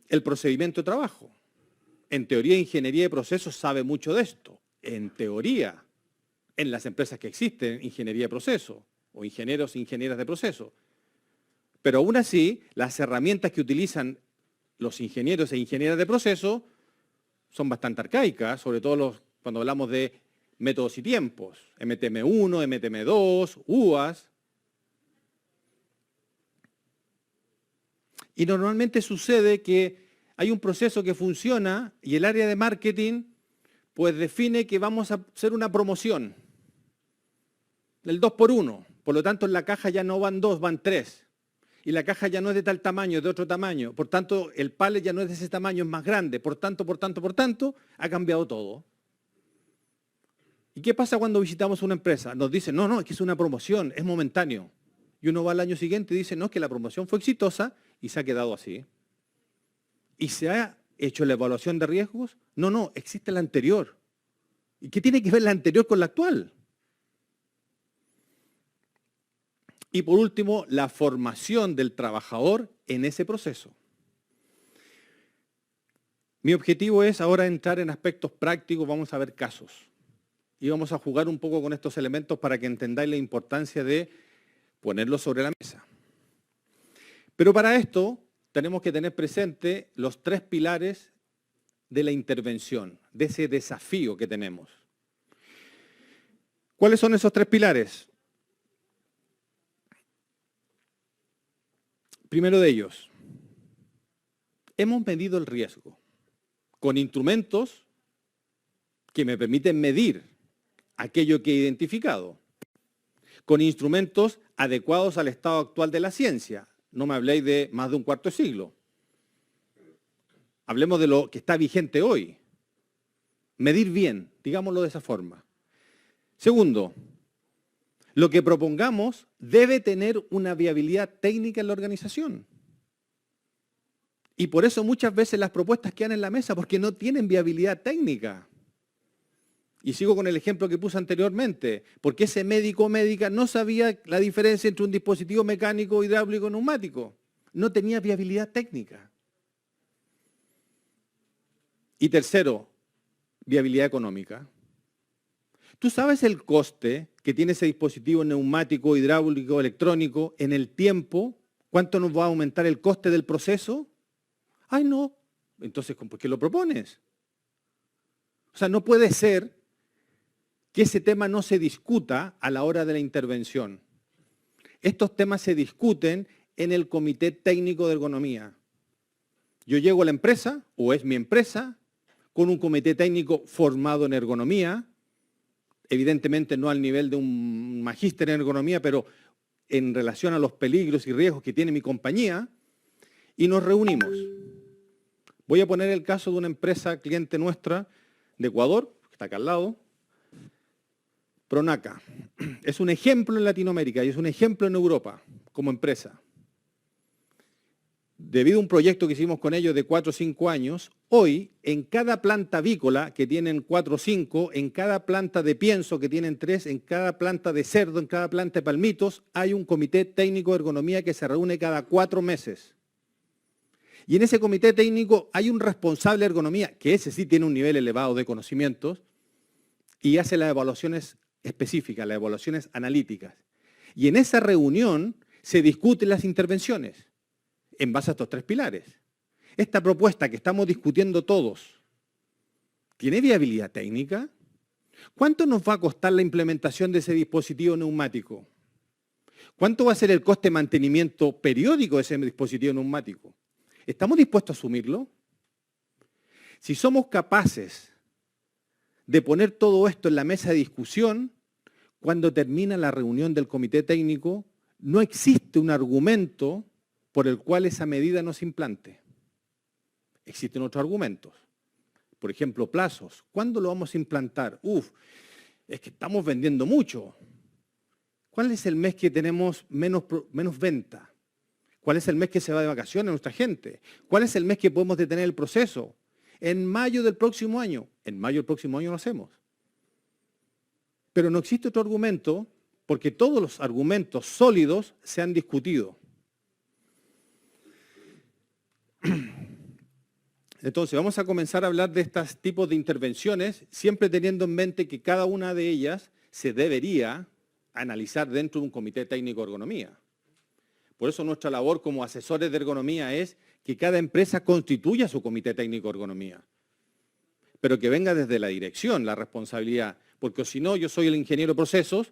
El procedimiento de trabajo. En teoría, ingeniería de procesos sabe mucho de esto. En teoría, en las empresas que existen, ingeniería de proceso, o ingenieros e ingenieras de proceso. Pero aún así, las herramientas que utilizan los ingenieros e ingenieras de proceso son bastante arcaicas, sobre todo cuando hablamos de métodos y tiempos, MTM1, MTM2, UAS. Y normalmente sucede que hay un proceso que funciona y el área de marketing pues define que vamos a hacer una promoción del 2x1. Por lo tanto, en la caja ya no van 2, van 3. Y la caja ya no es de tal tamaño, es de otro tamaño. Por tanto, el pallet ya no es de ese tamaño, es más grande. Por tanto, ha cambiado todo. ¿Y qué pasa cuando visitamos una empresa? Nos dicen, no, es que es una promoción, es momentáneo. Y uno va al año siguiente y dice, no, es que la promoción fue exitosa y se ha quedado así. ¿Y se ha hecho la evaluación de riesgos? No, existe la anterior. ¿Y qué tiene que ver la anterior con la actual? Y por último, la formación del trabajador en ese proceso. Mi objetivo es ahora entrar en aspectos prácticos, vamos a ver casos. Y vamos a jugar un poco con estos elementos para que entendáis la importancia de ponerlos sobre la mesa. Pero para esto tenemos que tener presente los 3 pilares de la intervención, de ese desafío que tenemos. ¿Cuáles son esos 3 pilares? Primero de ellos, hemos medido el riesgo con instrumentos que me permiten medir aquello que he identificado, con instrumentos adecuados al estado actual de la ciencia. No me habléis de más de un cuarto de siglo. Hablemos de lo que está vigente hoy. Medir bien, digámoslo de esa forma. Segundo, lo que propongamos debe tener una viabilidad técnica en la organización. Y por eso muchas veces las propuestas quedan en la mesa, porque no tienen viabilidad técnica. Y sigo con el ejemplo que puse anteriormente, porque ese médico o médica no sabía la diferencia entre un dispositivo mecánico, hidráulico o neumático. No tenía viabilidad técnica. Y tercero, viabilidad económica. ¿Tú sabes el coste que tiene ese dispositivo neumático, hidráulico, electrónico en el tiempo? ¿Cuánto nos va a aumentar el coste del proceso? Ay, no. Entonces, ¿por qué lo propones? O sea, no puede ser que ese tema no se discuta a la hora de la intervención. Estos temas se discuten en el Comité Técnico de Ergonomía. Yo llego a la empresa, o es mi empresa, con un comité técnico formado en ergonomía, evidentemente no al nivel de un magíster en ergonomía, pero en relación a los peligros y riesgos que tiene mi compañía, y nos reunimos. Voy a poner el caso de una empresa cliente nuestra de Ecuador, que está acá al lado, Pronaca. Es un ejemplo en Latinoamérica y es un ejemplo en Europa como empresa. Debido a un proyecto que hicimos con ellos de 4 o 5 años, hoy en cada planta avícola, que tienen 4 o 5, en cada planta de pienso, que tienen 3, en cada planta de cerdo, en cada planta de palmitos, hay un comité técnico de ergonomía que se reúne cada 4 meses. Y en ese comité técnico hay un responsable de ergonomía, que ese sí tiene un nivel elevado de conocimientos, y hace las evaluaciones específicas, las evaluaciones analíticas. Y en esa reunión se discuten las intervenciones en base a estos 3 pilares. Esta propuesta que estamos discutiendo todos, ¿tiene viabilidad técnica? ¿Cuánto nos va a costar la implementación de ese dispositivo neumático? ¿Cuánto va a ser el coste de mantenimiento periódico de ese dispositivo neumático? ¿Estamos dispuestos a asumirlo? Si somos capaces de poner todo esto en la mesa de discusión, cuando termina la reunión del comité técnico, no existe un argumento por el cual esa medida no se implante. Existen otros argumentos. Por ejemplo, plazos. ¿Cuándo lo vamos a implantar? Es que estamos vendiendo mucho. ¿Cuál es el mes que tenemos menos venta? ¿Cuál es el mes que se va de vacaciones nuestra gente? ¿Cuál es el mes que podemos detener el proceso? En mayo del próximo año. En mayo del próximo año lo hacemos. Pero no existe otro argumento porque todos los argumentos sólidos se han discutido. Entonces, vamos a comenzar a hablar de estos tipos de intervenciones, siempre teniendo en mente que cada una de ellas se debería analizar dentro de un comité técnico de ergonomía. Por eso nuestra labor como asesores de ergonomía es que cada empresa constituya su comité técnico de ergonomía, pero que venga desde la dirección la responsabilidad, porque si no, yo soy el ingeniero de procesos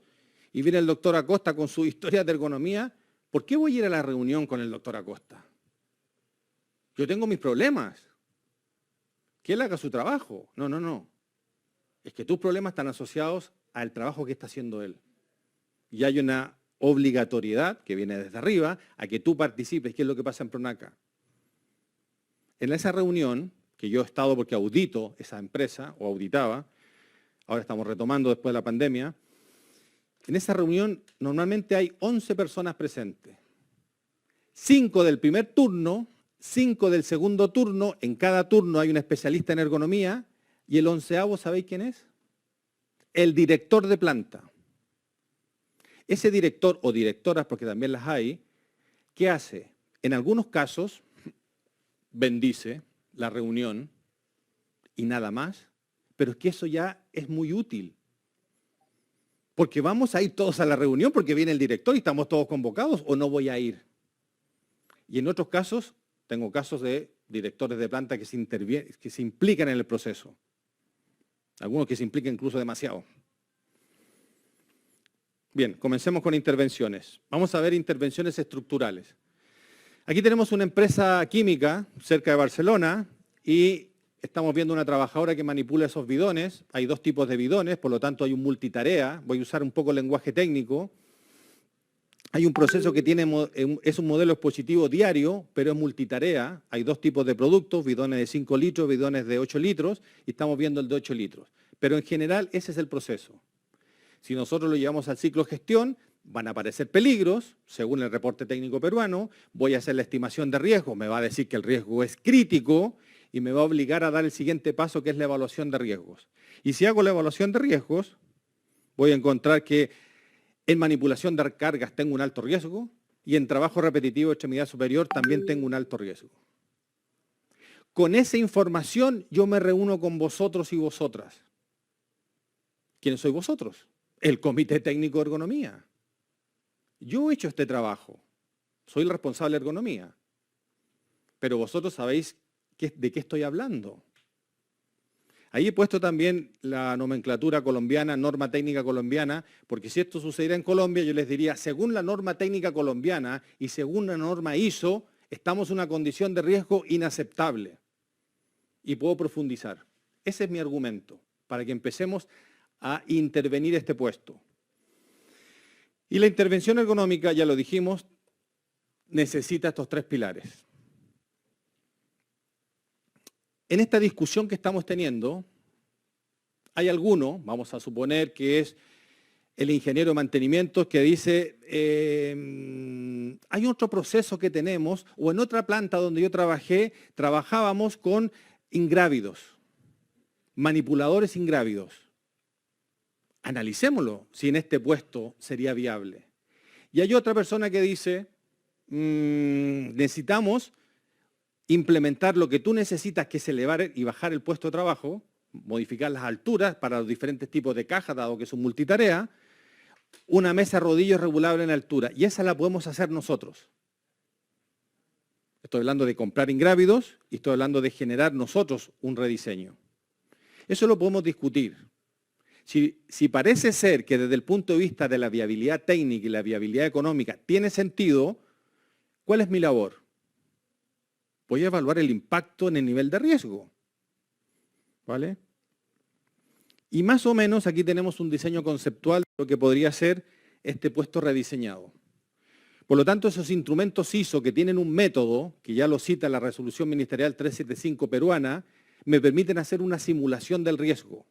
y viene el doctor Acosta con su historia de ergonomía, ¿por qué voy a ir a la reunión con el doctor Acosta? Yo tengo mis problemas. Que él haga su trabajo. No. Es que tus problemas están asociados al trabajo que está haciendo él. Y hay una obligatoriedad que viene desde arriba a que tú participes, que es lo que pasa en Pronaca. En esa reunión, que yo he estado porque audito esa empresa, o auditaba, ahora estamos retomando después de la pandemia, en esa reunión normalmente hay 11 personas presentes. 5 del primer turno, 5 del segundo turno, en cada turno hay un especialista en ergonomía, y el 11º, ¿sabéis quién es? El director de planta. Ese director o directoras, porque también las hay, ¿qué hace? En algunos casos, bendice la reunión y nada más, pero es que eso ya es muy útil. Porque vamos a ir todos a la reunión porque viene el director y estamos todos convocados, o no voy a ir. Y en otros casos, tengo casos de directores de planta que se implican en el proceso. Algunos que se implican incluso demasiado. Bien, comencemos con intervenciones. Vamos a ver intervenciones estructurales. Aquí tenemos una empresa química cerca de Barcelona y estamos viendo una trabajadora que manipula esos bidones. Hay dos tipos de bidones, por lo tanto hay un multitarea. Voy a usar un poco el lenguaje técnico. Hay un proceso que es un modelo expositivo diario, pero es multitarea. Hay dos tipos de productos, bidones de 5 litros, bidones de 8 litros, y estamos viendo el de 8 litros. Pero en general ese es el proceso. Si nosotros lo llevamos al ciclo gestión, van a aparecer peligros, según el reporte técnico peruano, voy a hacer la estimación de riesgo, me va a decir que el riesgo es crítico y me va a obligar a dar el siguiente paso, que es la evaluación de riesgos. Y si hago la evaluación de riesgos, voy a encontrar que en manipulación de cargas tengo un alto riesgo y en trabajo repetitivo de extremidad superior también tengo un alto riesgo. Con esa información yo me reúno con vosotros y vosotras. ¿Quiénes sois vosotros? El Comité Técnico de Ergonomía. Yo he hecho este trabajo, soy el responsable de ergonomía, pero vosotros sabéis de qué estoy hablando. Ahí he puesto también la nomenclatura colombiana, norma técnica colombiana, porque si esto sucediera en Colombia, yo les diría, según la norma técnica colombiana y según la norma ISO, estamos en una condición de riesgo inaceptable. Y puedo profundizar. Ese es mi argumento, para que empecemos a intervenir este puesto. Y la intervención ergonómica, ya lo dijimos, necesita estos tres pilares. En esta discusión que estamos teniendo, hay alguno, vamos a suponer que es el ingeniero de mantenimiento, que dice, hay otro proceso que tenemos, o en otra planta donde yo trabajé, trabajábamos con ingrávidos, manipuladores ingrávidos. Analicémoslo, si en este puesto sería viable. Y hay otra persona que dice, necesitamos implementar lo que tú necesitas, que es elevar y bajar el puesto de trabajo, modificar las alturas para los diferentes tipos de cajas, dado que es un multitarea, una mesa rodillo regulable en altura, y esa la podemos hacer nosotros. Estoy hablando de comprar ingrávidos y estoy hablando de generar nosotros un rediseño. Eso lo podemos discutir. Si parece ser que desde el punto de vista de la viabilidad técnica y la viabilidad económica tiene sentido, ¿cuál es mi labor? Voy a evaluar el impacto en el nivel de riesgo. ¿Vale? Y más o menos aquí tenemos un diseño conceptual de lo que podría ser este puesto rediseñado. Por lo tanto, esos instrumentos ISO que tienen un método, que ya lo cita la resolución ministerial 375 peruana, me permiten hacer una simulación del riesgo.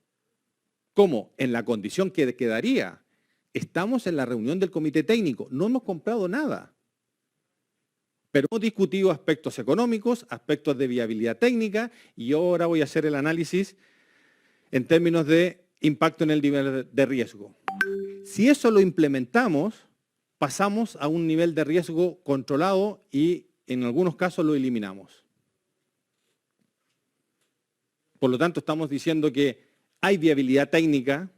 ¿Cómo? En la condición que quedaría. Estamos en la reunión del comité técnico, no hemos comprado nada. Pero hemos discutido aspectos económicos, aspectos de viabilidad técnica, y yo ahora voy a hacer el análisis en términos de impacto en el nivel de riesgo. Si eso lo implementamos, pasamos a un nivel de riesgo controlado y en algunos casos lo eliminamos. Por lo tanto, estamos diciendo que hay viabilidad técnica,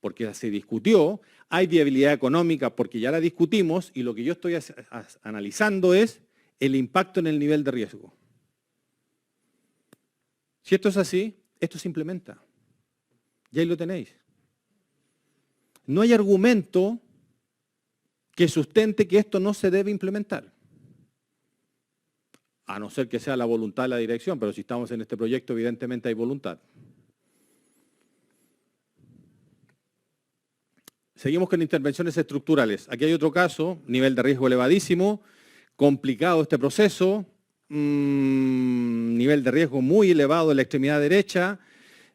porque se discutió, hay viabilidad económica, porque ya la discutimos, y lo que yo estoy analizando es el impacto en el nivel de riesgo. Si esto es así, esto se implementa. Y ahí lo tenéis. No hay argumento que sustente que esto no se debe implementar. A no ser que sea la voluntad de la dirección, pero si estamos en este proyecto, evidentemente hay voluntad. Seguimos con intervenciones estructurales. Aquí hay otro caso, nivel de riesgo elevadísimo, complicado este proceso, nivel de riesgo muy elevado en la extremidad derecha.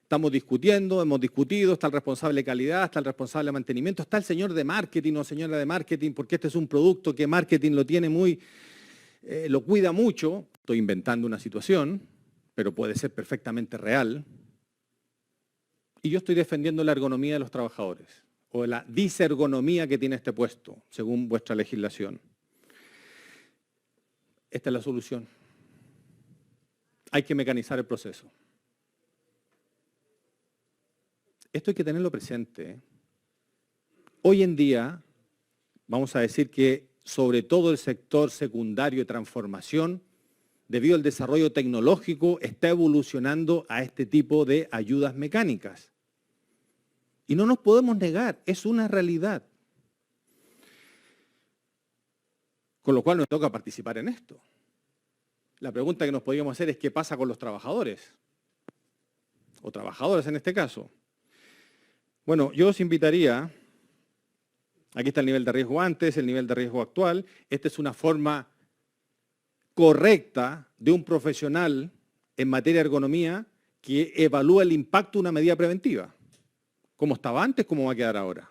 Estamos discutiendo, hemos discutido, está el responsable de calidad, está el responsable de mantenimiento, está el señor de marketing o señora de marketing, porque este es un producto que marketing lo tiene lo cuida mucho. Estoy inventando una situación, pero puede ser perfectamente real. Y yo estoy defendiendo la ergonomía de los trabajadores, o la disergonomía que tiene este puesto, según vuestra legislación. Esta es la solución. Hay que mecanizar el proceso. Esto hay que tenerlo presente. Hoy en día, vamos a decir que sobre todo el sector secundario de transformación, debido al desarrollo tecnológico, está evolucionando a este tipo de ayudas mecánicas. Y no nos podemos negar, es una realidad. Con lo cual nos toca participar en esto. La pregunta que nos podríamos hacer es qué pasa con los trabajadores, o trabajadoras en este caso. Bueno, yo os invitaría, aquí está el nivel de riesgo antes, el nivel de riesgo actual. Esta es una forma correcta de un profesional en materia de ergonomía que evalúa el impacto de una medida preventiva. ¿Cómo estaba antes? ¿Cómo va a quedar ahora?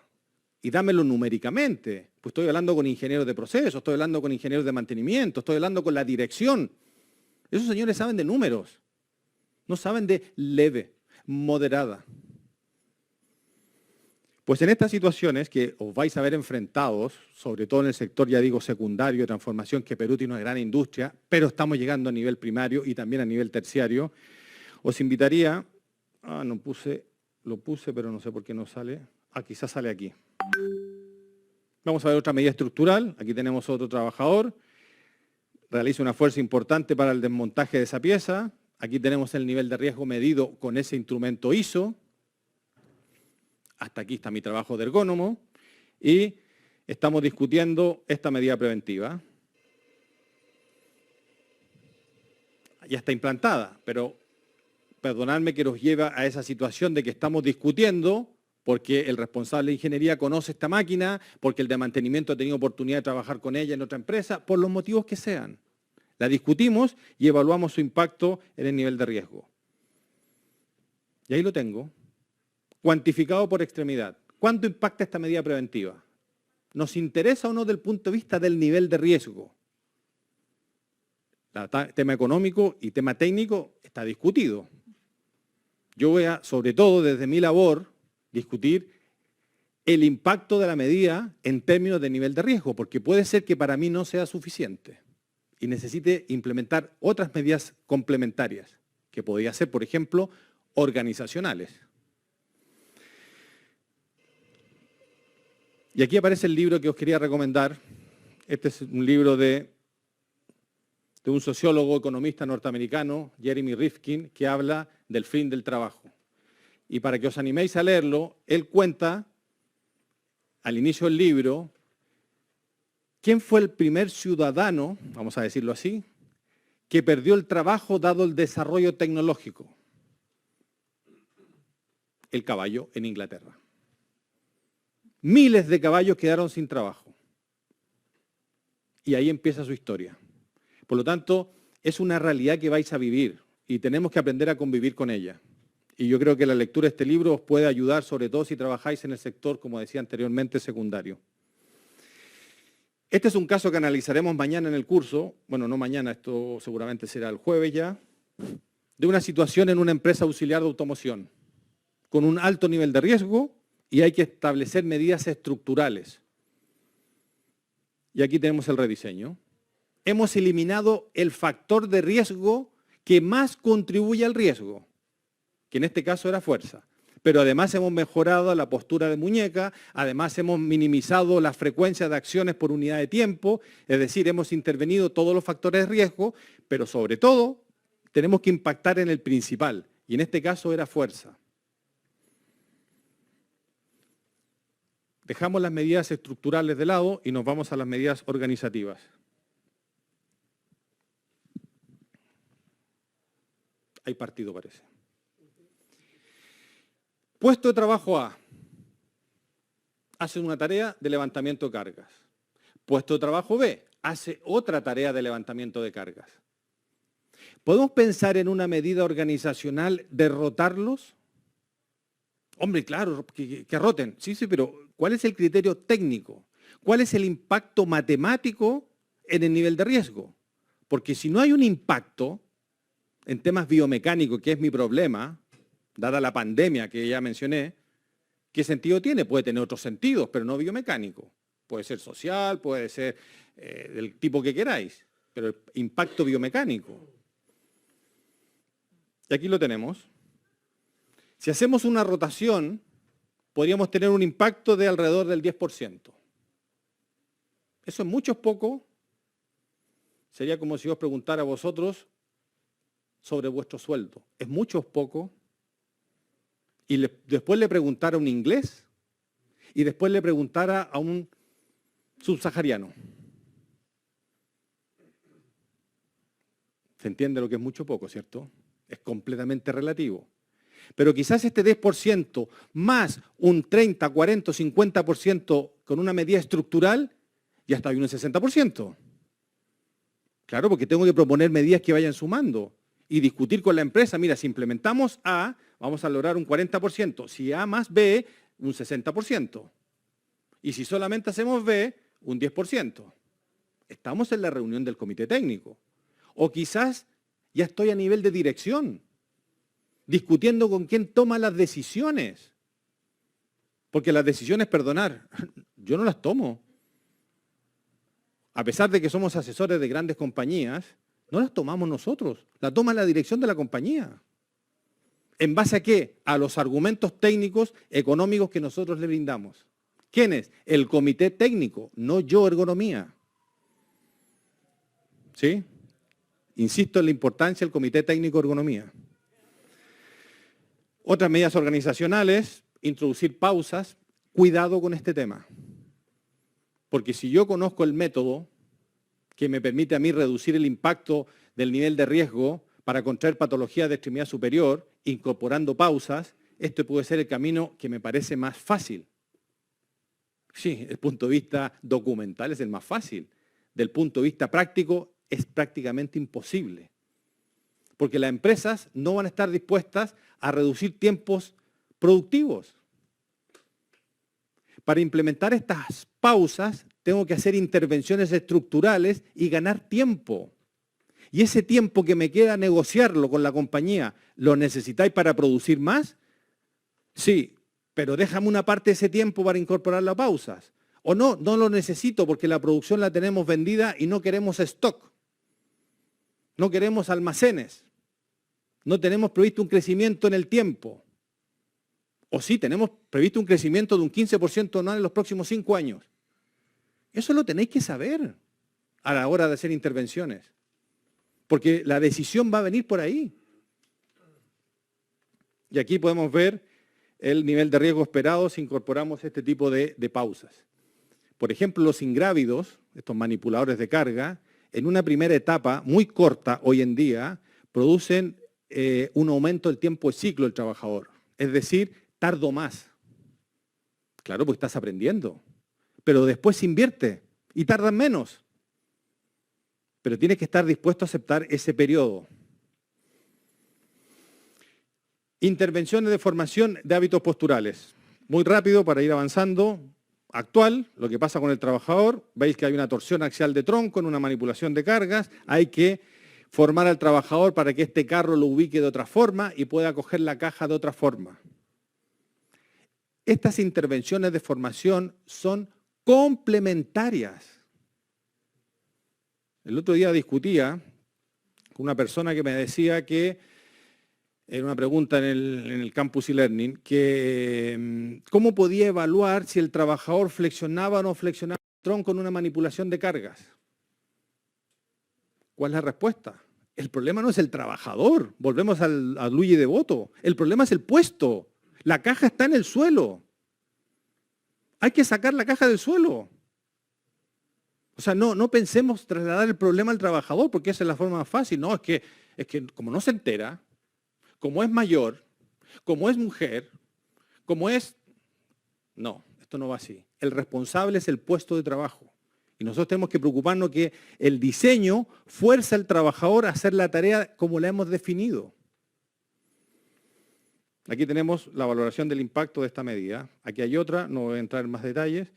Y dámelo numéricamente. Pues estoy hablando con ingenieros de procesos, estoy hablando con ingenieros de mantenimiento, estoy hablando con la dirección. Esos señores saben de números, no saben de leve, moderada. Pues en estas situaciones que os vais a ver enfrentados, sobre todo en el sector, ya digo, secundario de transformación, que Perú tiene una gran industria, pero estamos llegando a nivel primario y también a nivel terciario, os invitaría, lo puse, pero no sé por qué no sale, quizás sale aquí. Vamos a ver otra medida estructural, aquí tenemos otro trabajador, realiza una fuerza importante para el desmontaje de esa pieza, aquí tenemos el nivel de riesgo medido con ese instrumento ISO, hasta aquí está mi trabajo de ergónomo y estamos discutiendo esta medida preventiva. Ya está implantada, pero perdonadme que nos lleva a esa situación de que estamos discutiendo porque el responsable de ingeniería conoce esta máquina, porque el de mantenimiento ha tenido oportunidad de trabajar con ella en otra empresa, por los motivos que sean. La discutimos y evaluamos su impacto en el nivel de riesgo. Y ahí lo tengo. Cuantificado por extremidad. ¿Cuánto impacta esta medida preventiva? ¿Nos interesa o no desde el punto de vista del nivel de riesgo? El tema económico y tema técnico está discutido. Yo voy a, sobre todo desde mi labor, discutir el impacto de la medida en términos de nivel de riesgo, porque puede ser que para mí no sea suficiente y necesite implementar otras medidas complementarias, que podría ser, por ejemplo, organizacionales. Y aquí aparece el libro que os quería recomendar. Este es un libro de un sociólogo economista norteamericano, Jeremy Rifkin, que habla del fin del trabajo. Y para que os animéis a leerlo, él cuenta, al inicio del libro, quién fue el primer ciudadano, vamos a decirlo así, que perdió el trabajo dado el desarrollo tecnológico. El caballo en Inglaterra. Miles de caballos quedaron sin trabajo. Y ahí empieza su historia. Por lo tanto, es una realidad que vais a vivir y tenemos que aprender a convivir con ella. Y yo creo que la lectura de este libro os puede ayudar, sobre todo si trabajáis en el sector, como decía anteriormente, secundario. Este es un caso que analizaremos mañana en el curso, bueno, no mañana, esto seguramente será el jueves ya, de una situación en una empresa auxiliar de automoción, con un alto nivel de riesgo y hay que establecer medidas estructurales. Y aquí tenemos el rediseño. Hemos eliminado el factor de riesgo que más contribuye al riesgo, que en este caso era fuerza. Pero además hemos mejorado la postura de muñeca, además hemos minimizado la frecuencia de acciones por unidad de tiempo, es decir, hemos intervenido todos los factores de riesgo, pero sobre todo tenemos que impactar en el principal, y en este caso era fuerza. Dejamos las medidas estructurales de lado y nos vamos a las medidas organizativas. Hay partido, parece. Puesto de trabajo A. Hace una tarea de levantamiento de cargas. Puesto de trabajo B. Hace otra tarea de levantamiento de cargas. ¿Podemos pensar en una medida organizacional de rotarlos? Hombre, claro, que roten. Sí, pero ¿cuál es el criterio técnico? ¿Cuál es el impacto matemático en el nivel de riesgo? Porque si no hay un impacto en temas biomecánicos, que es mi problema, dada la pandemia que ya mencioné, ¿qué sentido tiene? Puede tener otros sentidos, pero no biomecánico. Puede ser social, puede ser del tipo que queráis, pero el impacto biomecánico. Y aquí lo tenemos. Si hacemos una rotación, podríamos tener un impacto de alrededor del 10%. Eso es mucho o poco. Sería como si os preguntara a vosotros sobre vuestro sueldo. ¿Es mucho o poco? Y después le preguntara a un inglés y después le preguntara a un subsahariano. Se entiende lo que es mucho poco, ¿cierto? Es completamente relativo. Pero quizás este 10% más un 30, 40, 50% con una medida estructural, ya está en un 60%. Claro, porque tengo que proponer medidas que vayan sumando y discutir con la empresa. Mira, si implementamos A, vamos a lograr un 40%. Si A más B, un 60%. Y si solamente hacemos B, un 10%. Estamos en la reunión del comité técnico. O quizás ya estoy a nivel de dirección, discutiendo con quién toma las decisiones. Porque las decisiones, perdonar, yo no las tomo. A pesar de que somos asesores de grandes compañías, no las tomamos nosotros, la toma la dirección de la compañía. ¿En base a qué? A los argumentos técnicos, económicos que nosotros le brindamos. ¿Quién es? El comité técnico, no yo, ergonomía. ¿Sí? Insisto en la importancia del comité técnico de ergonomía. Otras medidas organizacionales, introducir pausas. Cuidado con este tema. Porque si yo conozco el método que me permite a mí reducir el impacto del nivel de riesgo para contraer patologías de extremidad superior, incorporando pausas, este puede ser el camino que me parece más fácil. Sí, desde el punto de vista documental es el más fácil. Del punto de vista práctico es prácticamente imposible. Porque las empresas no van a estar dispuestas a reducir tiempos productivos. Para implementar estas pausas, tengo que hacer intervenciones estructurales y ganar tiempo. Y ese tiempo que me queda negociarlo con la compañía, ¿lo necesitáis para producir más? Sí, pero déjame una parte de ese tiempo para incorporar las pausas. O no, no lo necesito porque la producción la tenemos vendida y no queremos stock. No queremos almacenes. No tenemos previsto un crecimiento en el tiempo. O sí, tenemos previsto un crecimiento de un 15% anual en los próximos 5 años. Eso lo tenéis que saber a la hora de hacer intervenciones. Porque la decisión va a venir por ahí. Y aquí podemos ver el nivel de riesgo esperado si incorporamos este tipo de pausas. Por ejemplo, los ingrávidos, estos manipuladores de carga, en una primera etapa muy corta hoy en día, producen un aumento del tiempo de ciclo del trabajador. Es decir, tardo más. Claro, porque estás aprendiendo. Pero después se invierte y tardan menos. Pero tienes que estar dispuesto a aceptar ese periodo. Intervenciones de formación de hábitos posturales. Muy rápido para ir avanzando. Actual, lo que pasa con el trabajador. Veis que hay una torsión axial de tronco en una manipulación de cargas. Hay que formar al trabajador para que este carro lo ubique de otra forma y pueda coger la caja de otra forma. Estas intervenciones de formación son complementarias. El otro día discutía con una persona que me decía que, era una pregunta en el campus e-learning, que cómo podía evaluar si el trabajador flexionaba o no flexionaba el tronco en una manipulación de cargas. ¿Cuál es la respuesta? El problema no es el trabajador, volvemos a Luigi Devoto, el problema es el puesto, la caja está en el suelo. Hay que sacar la caja del suelo. O sea, no pensemos trasladar el problema al trabajador, porque esa es la forma más fácil. No, es que como no se entera, como es mayor, como es mujer, como es... No, esto no va así. El responsable es el puesto de trabajo. Y nosotros tenemos que preocuparnos que el diseño fuerza al trabajador a hacer la tarea como la hemos definido. Aquí tenemos la valoración del impacto de esta medida. Aquí hay otra, no voy a entrar en más detalles,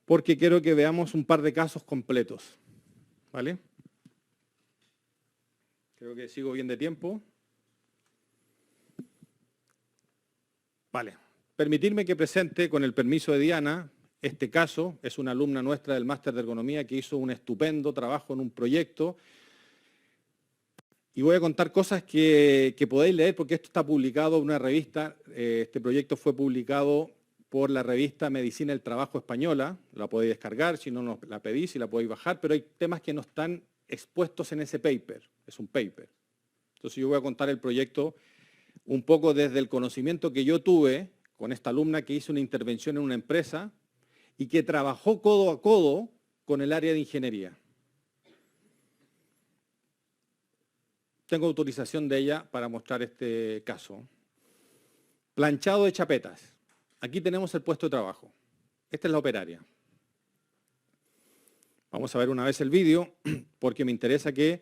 porque quiero que veamos un par de casos completos. ¿Vale? Creo que sigo bien de tiempo. Vale. Permitirme que presente, con el permiso de Diana, este caso. Es una alumna nuestra del máster de ergonomía que hizo un estupendo trabajo en un proyecto. Y voy a contar cosas que podéis leer porque esto está publicado en una revista. Este proyecto fue publicado por la revista Medicina del Trabajo Española. La podéis descargar, si no la pedís y la podéis bajar, pero hay temas que no están expuestos en ese paper. Es un paper. Entonces yo voy a contar el proyecto un poco desde el conocimiento que yo tuve con esta alumna que hizo una intervención en una empresa y que trabajó codo a codo con el área de ingeniería. Tengo autorización de ella para mostrar este caso. Planchado de chapetas. Aquí tenemos el puesto de trabajo. Esta es la operaria. Vamos a ver una vez el vídeo porque me interesa que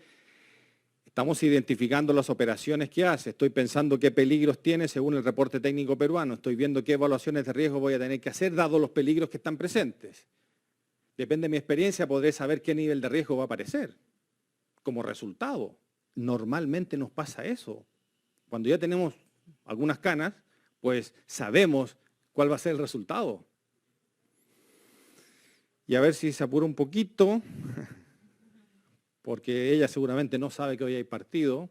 estamos identificando las operaciones que hace. Estoy pensando qué peligros tiene según el reporte técnico peruano. Estoy viendo qué evaluaciones de riesgo voy a tener que hacer dados los peligros que están presentes. Depende de mi experiencia, podré saber qué nivel de riesgo va a aparecer como resultado. Normalmente nos pasa eso. Cuando ya tenemos algunas canas, pues sabemos cuál va a ser el resultado. Y a ver si se apura un poquito, porque ella seguramente no sabe que hoy hay partido.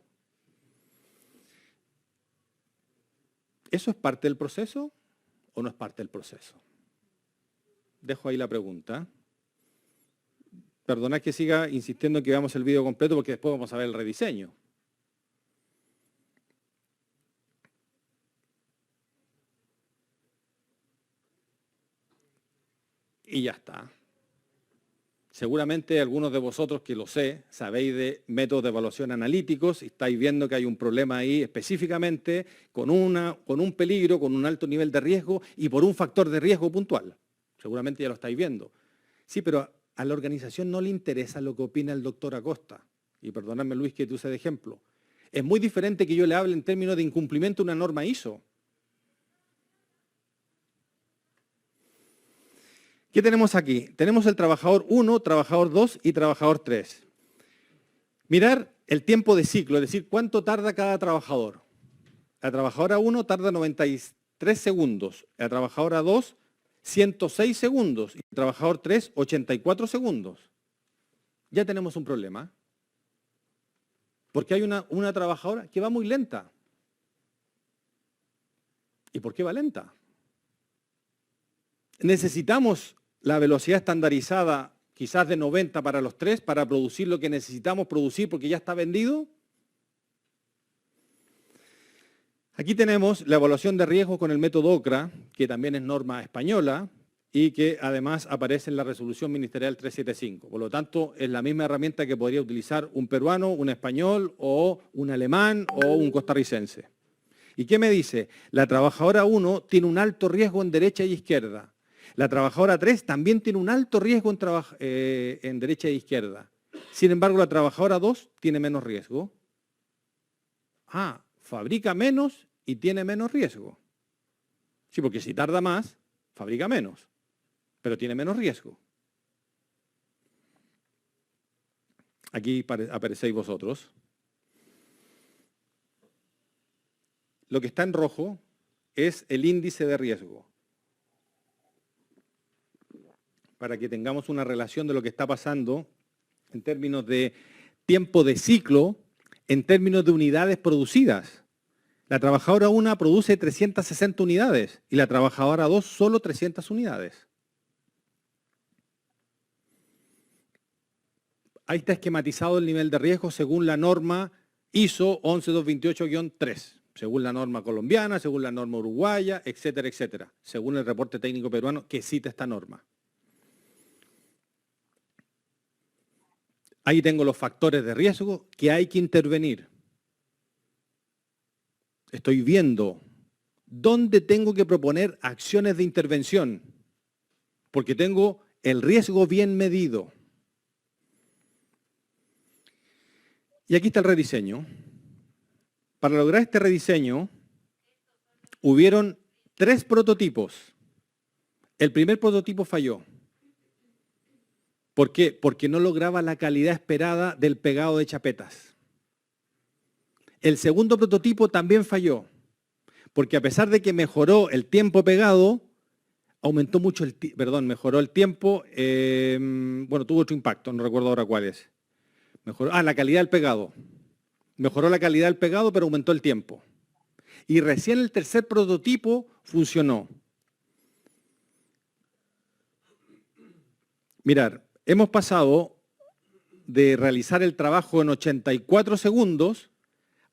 ¿Eso es parte del proceso o no es parte del proceso? Dejo ahí la pregunta. Perdonad que siga insistiendo en que veamos el vídeo completo porque después vamos a ver el rediseño. Y ya está. Seguramente algunos de vosotros que lo sé, sabéis de métodos de evaluación analíticos y estáis viendo que hay un problema ahí específicamente con un peligro, con un alto nivel de riesgo y por un factor de riesgo puntual. Seguramente ya lo estáis viendo. Sí, pero a la organización no le interesa lo que opina el doctor Acosta. Y perdóname, Luis, que te use de ejemplo. Es muy diferente que yo le hable en términos de incumplimiento de una norma ISO. ¿Qué tenemos aquí? Tenemos el trabajador 1, trabajador 2 y trabajador 3. Mirar el tiempo de ciclo, es decir, cuánto tarda cada trabajador. La trabajadora 1 tarda 93 segundos, la trabajadora 2, 106 segundos y el trabajador 3, 84 segundos. Ya tenemos un problema. Porque hay una trabajadora que va muy lenta. ¿Y por qué va lenta? Necesitamos la velocidad estandarizada, quizás de 90 para los 3, para producir lo que necesitamos producir porque ya está vendido. Aquí tenemos la evaluación de riesgo con el método OCRA, que también es norma española y que además aparece en la resolución ministerial 375. Por lo tanto, es la misma herramienta que podría utilizar un peruano, un español o un alemán o un costarricense. ¿Y qué me dice? La trabajadora 1 tiene un alto riesgo en derecha y izquierda. La trabajadora 3 también tiene un alto riesgo en derecha e izquierda. Sin embargo, la trabajadora 2 tiene menos riesgo. Ah, fabrica menos y tiene menos riesgo. Sí, porque si tarda más, fabrica menos, pero tiene menos riesgo. Aquí aparecéis vosotros. Lo que está en rojo es el índice de riesgo. Para que tengamos una relación de lo que está pasando en términos de tiempo de ciclo, en términos de unidades producidas. La trabajadora 1 produce 360 unidades y la trabajadora 2 solo 300 unidades. Ahí está esquematizado el nivel de riesgo según la norma ISO 11228-3, según la norma colombiana, según la norma uruguaya, etcétera, etcétera, según el reporte técnico peruano que cita esta norma. Ahí tengo los factores de riesgo que hay que intervenir. Estoy viendo dónde tengo que proponer acciones de intervención, porque tengo el riesgo bien medido. Y aquí está el rediseño. Para lograr este rediseño, hubieron 3 prototipos. El primer prototipo falló. ¿Por qué? Porque no lograba la calidad esperada del pegado de chapetas. El segundo prototipo también falló, porque a pesar de que mejoró el tiempo pegado, aumentó mucho mejoró el tiempo, bueno, tuvo otro impacto, no recuerdo ahora cuál es. La calidad del pegado. Mejoró la calidad del pegado, pero aumentó el tiempo. Y recién el tercer prototipo funcionó. Mirar, hemos pasado de realizar el trabajo en 84 segundos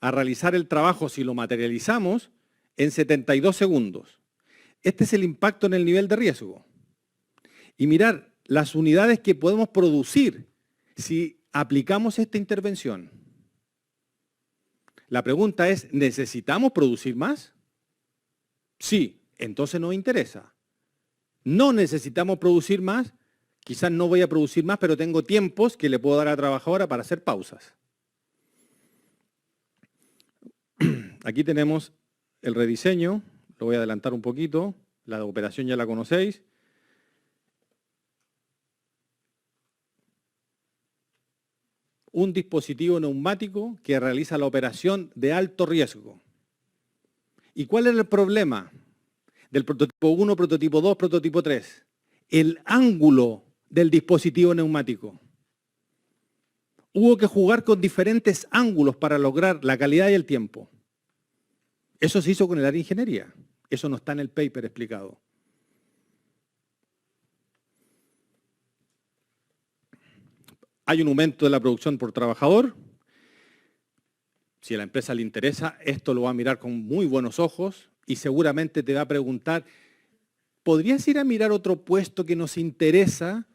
a realizar el trabajo, si lo materializamos, en 72 segundos. Este es el impacto en el nivel de riesgo. Y mirar las unidades que podemos producir si aplicamos esta intervención. La pregunta es, ¿necesitamos producir más? Sí, entonces nos interesa. No necesitamos producir más, quizás no voy a producir más, pero tengo tiempos que le puedo dar a la trabajadora para hacer pausas. Aquí tenemos el rediseño, lo voy a adelantar un poquito, la operación ya la conocéis. Un dispositivo neumático que realiza la operación de alto riesgo. ¿Y cuál era el problema del prototipo 1, prototipo 2, prototipo 3? El ángulo del dispositivo neumático. Hubo que jugar con diferentes ángulos para lograr la calidad y el tiempo. Eso se hizo con el área de ingeniería. Eso no está en el paper explicado. Hay un aumento de la producción por trabajador. Si a la empresa le interesa, esto lo va a mirar con muy buenos ojos y seguramente te va a preguntar, ¿podrías ir a mirar otro puesto que nos interesa?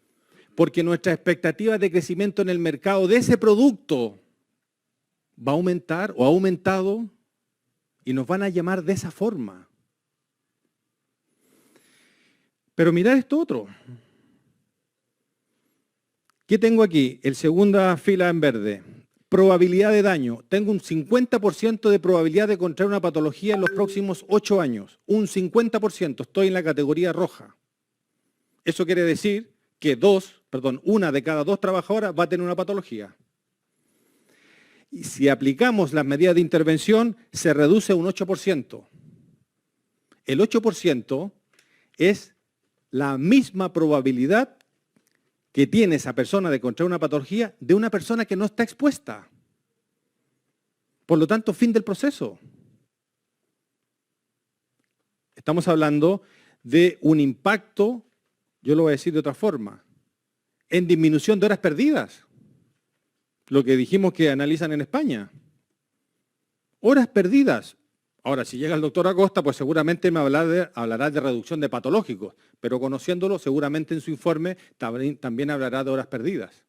Porque nuestra expectativa de crecimiento en el mercado de ese producto va a aumentar o ha aumentado y nos van a llamar de esa forma. Pero mirad esto otro. ¿Qué tengo aquí? El segunda fila en verde. Probabilidad de daño. Tengo un 50% de probabilidad de contraer una patología en los próximos 8 años. Un 50%. Estoy en la categoría roja. Eso quiere decir que una de cada 2 trabajadoras va a tener una patología. Y si aplicamos las medidas de intervención, se reduce un 8%. El 8% es la misma probabilidad que tiene esa persona de contraer una patología de una persona que no está expuesta. Por lo tanto, fin del proceso. Estamos hablando de un impacto, yo lo voy a decir de otra forma, en disminución de horas perdidas. Lo que dijimos que analizan en España. Horas perdidas. Ahora, si llega el doctor Acosta, pues seguramente me hablará de reducción de patológicos, pero conociéndolo, seguramente en su informe también hablará de horas perdidas.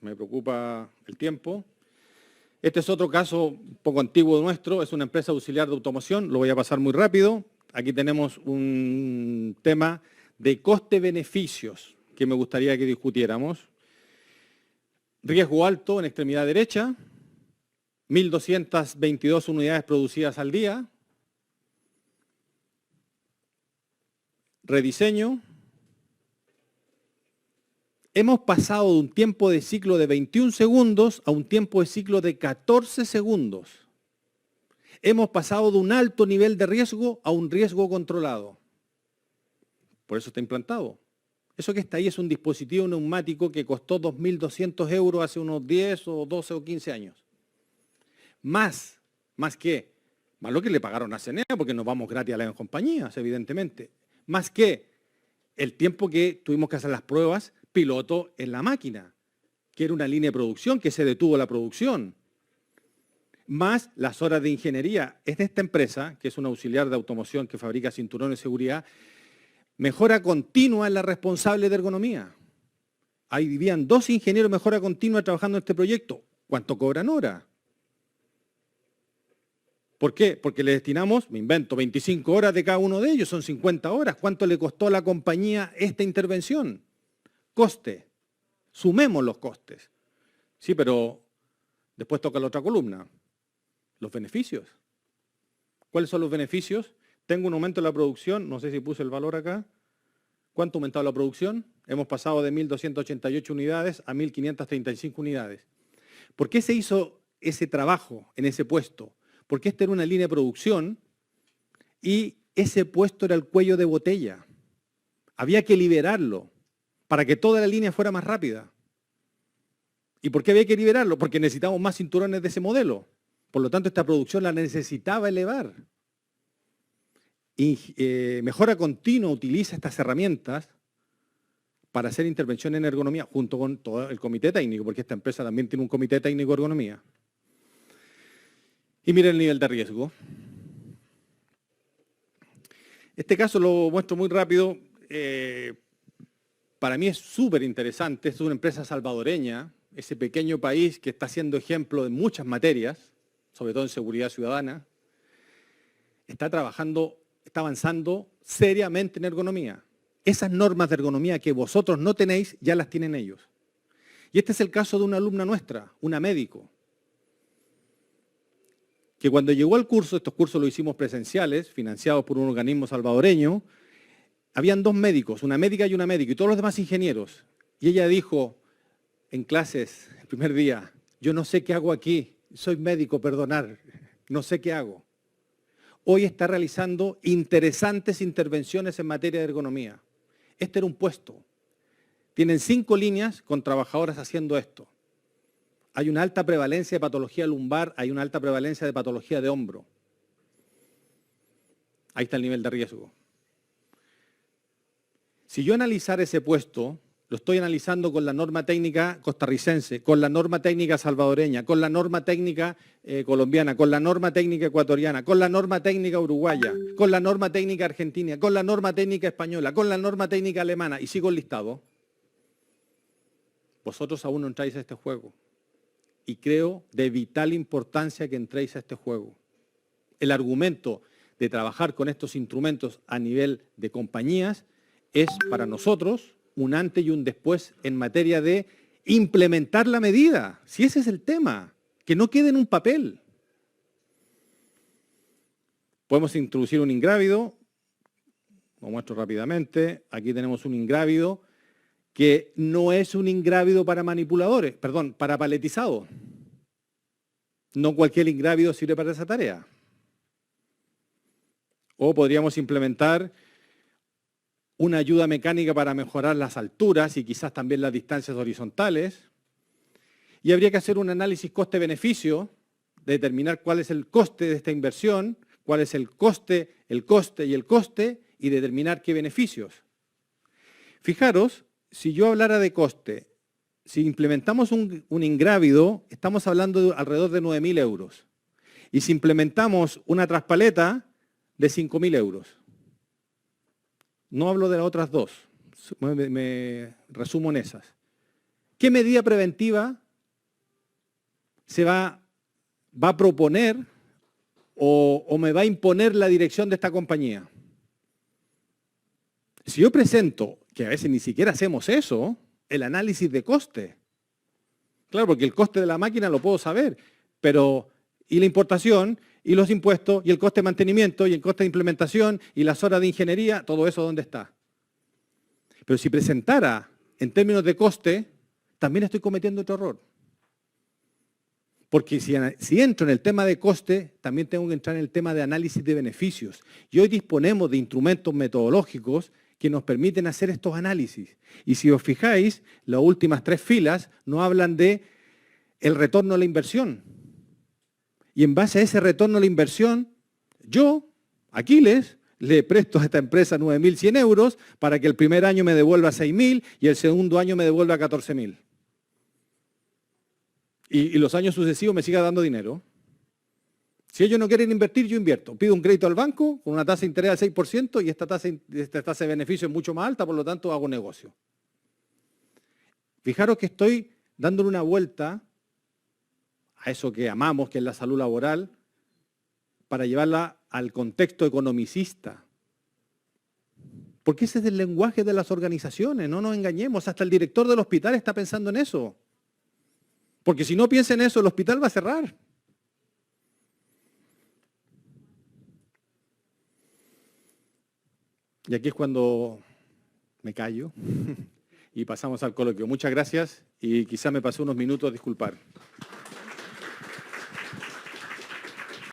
Me preocupa el tiempo. Este es otro caso un poco antiguo nuestro, es una empresa auxiliar de automoción, lo voy a pasar muy rápido. Aquí tenemos un tema de coste-beneficios que me gustaría que discutiéramos. Riesgo alto en extremidad derecha, 1.222 unidades producidas al día. Rediseño. Hemos pasado de un tiempo de ciclo de 21 segundos a un tiempo de ciclo de 14 segundos. Hemos pasado de un alto nivel de riesgo a un riesgo controlado. Por eso está implantado. Eso que está ahí es un dispositivo neumático que costó 2.200 euros hace unos 10 o 12 o 15 años. Más lo que le pagaron a CENEA, porque nos vamos gratis a las compañías, evidentemente. Más que el tiempo que tuvimos que hacer las pruebas piloto en la máquina, que era una línea de producción, que se detuvo la producción. Más las horas de ingeniería. Es de esta empresa, que es un auxiliar de automoción que fabrica cinturones de seguridad, mejora continua es la responsable de ergonomía. Ahí vivían 2 ingenieros de mejora continua trabajando en este proyecto. ¿Cuánto cobran hora? ¿Por qué? Porque le destinamos, me invento, 25 horas de cada uno de ellos, son 50 horas. ¿Cuánto le costó a la compañía esta intervención? Coste. Sumemos los costes. Sí, pero después toca la otra columna. Los beneficios. ¿Cuáles son los beneficios? Tengo un aumento en la producción, no sé si puse el valor acá. ¿Cuánto ha aumentado la producción? Hemos pasado de 1.288 unidades a 1.535 unidades. ¿Por qué se hizo ese trabajo en ese puesto? Porque esta era una línea de producción y ese puesto era el cuello de botella. Había que liberarlo para que toda la línea fuera más rápida. ¿Y por qué había que liberarlo? Porque necesitamos más cinturones de ese modelo. Por lo tanto, esta producción la necesitaba elevar. Y Mejora Continua utiliza estas herramientas para hacer intervención en ergonomía junto con todo el comité técnico, porque esta empresa también tiene un comité técnico de ergonomía. Y miren el nivel de riesgo. Este caso lo muestro muy rápido. para mí es súper interesante, es una empresa salvadoreña, ese pequeño país que está siendo ejemplo en muchas materias, sobre todo en seguridad ciudadana, está avanzando seriamente en ergonomía. Esas normas de ergonomía que vosotros no tenéis, ya las tienen ellos. Y este es el caso de una alumna nuestra, una médico, que cuando llegó al curso, estos cursos los hicimos presenciales, financiados por un organismo salvadoreño, habían 2 médicos, una médica y una médico, y todos los demás ingenieros. Y ella dijo en clases, el primer día, yo no sé qué hago aquí, soy médico, perdonar, no sé qué hago. Hoy está realizando interesantes intervenciones en materia de ergonomía. Este era un puesto. Tienen 5 líneas con trabajadoras haciendo esto. Hay una alta prevalencia de patología lumbar, hay una alta prevalencia de patología de hombro. Ahí está el nivel de riesgo. Si yo analizara ese puesto, lo estoy analizando con la norma técnica costarricense, con la norma técnica salvadoreña, con la norma técnica colombiana, con la norma técnica ecuatoriana, con la norma técnica uruguaya, con la norma técnica argentina, con la norma técnica española, con la norma técnica alemana, y sigo el listado. Vosotros aún no entráis a este juego. Y creo de vital importancia que entréis a este juego. El argumento de trabajar con estos instrumentos a nivel de compañías es para nosotros un antes y un después en materia de implementar la medida. Si ese es el tema, que no quede en un papel. Podemos introducir un ingrávido, lo muestro rápidamente. Aquí tenemos un ingrávido que no es un ingrávido para manipuladores, perdón, para paletizados. No cualquier ingrávido sirve para esa tarea. O podríamos implementar una ayuda mecánica para mejorar las alturas y quizás también las distancias horizontales. Y habría que hacer un análisis coste-beneficio, determinar cuál es el coste de esta inversión, cuál es el coste y determinar qué beneficios. Fijaros, si yo hablara de coste, si implementamos un ingrávido, estamos hablando de alrededor de 9.000 euros. Y si implementamos una traspaleta, de 5.000 euros. No hablo de las otras 2, me resumo en esas. ¿Qué medida preventiva se va a proponer o me va a imponer la dirección de esta compañía? Si yo presento, que a veces ni siquiera hacemos eso, el análisis de coste. Claro, porque el coste de la máquina lo puedo saber, pero ¿y la importación? Y los impuestos, y el coste de mantenimiento, y el coste de implementación, y las horas de ingeniería, todo eso ¿dónde está? Pero si presentara en términos de coste, también estoy cometiendo otro error. Porque si entro en el tema de coste, también tengo que entrar en el tema de análisis de beneficios. Y hoy disponemos de instrumentos metodológicos que nos permiten hacer estos análisis. Y si os fijáis, las últimas 3 filas nos hablan de el retorno a la inversión. Y en base a ese retorno a la inversión, yo, Aquiles, le presto a esta empresa 9.100 euros para que el primer año me devuelva 6.000 y el segundo año me devuelva 14.000. Y los años sucesivos me siga dando dinero. Si ellos no quieren invertir, yo invierto. Pido un crédito al banco con una tasa de interés del 6% y esta tasa de beneficio es mucho más alta, por lo tanto hago negocio. Fijaros que estoy dándole una vuelta a eso que amamos, que es la salud laboral, para llevarla al contexto economicista. Porque ese es el lenguaje de las organizaciones, no nos engañemos, hasta el director del hospital está pensando en eso. Porque si no piensa en eso, el hospital va a cerrar. Y aquí es cuando me callo y pasamos al coloquio. Muchas gracias y quizá me pasé unos minutos a disculpar.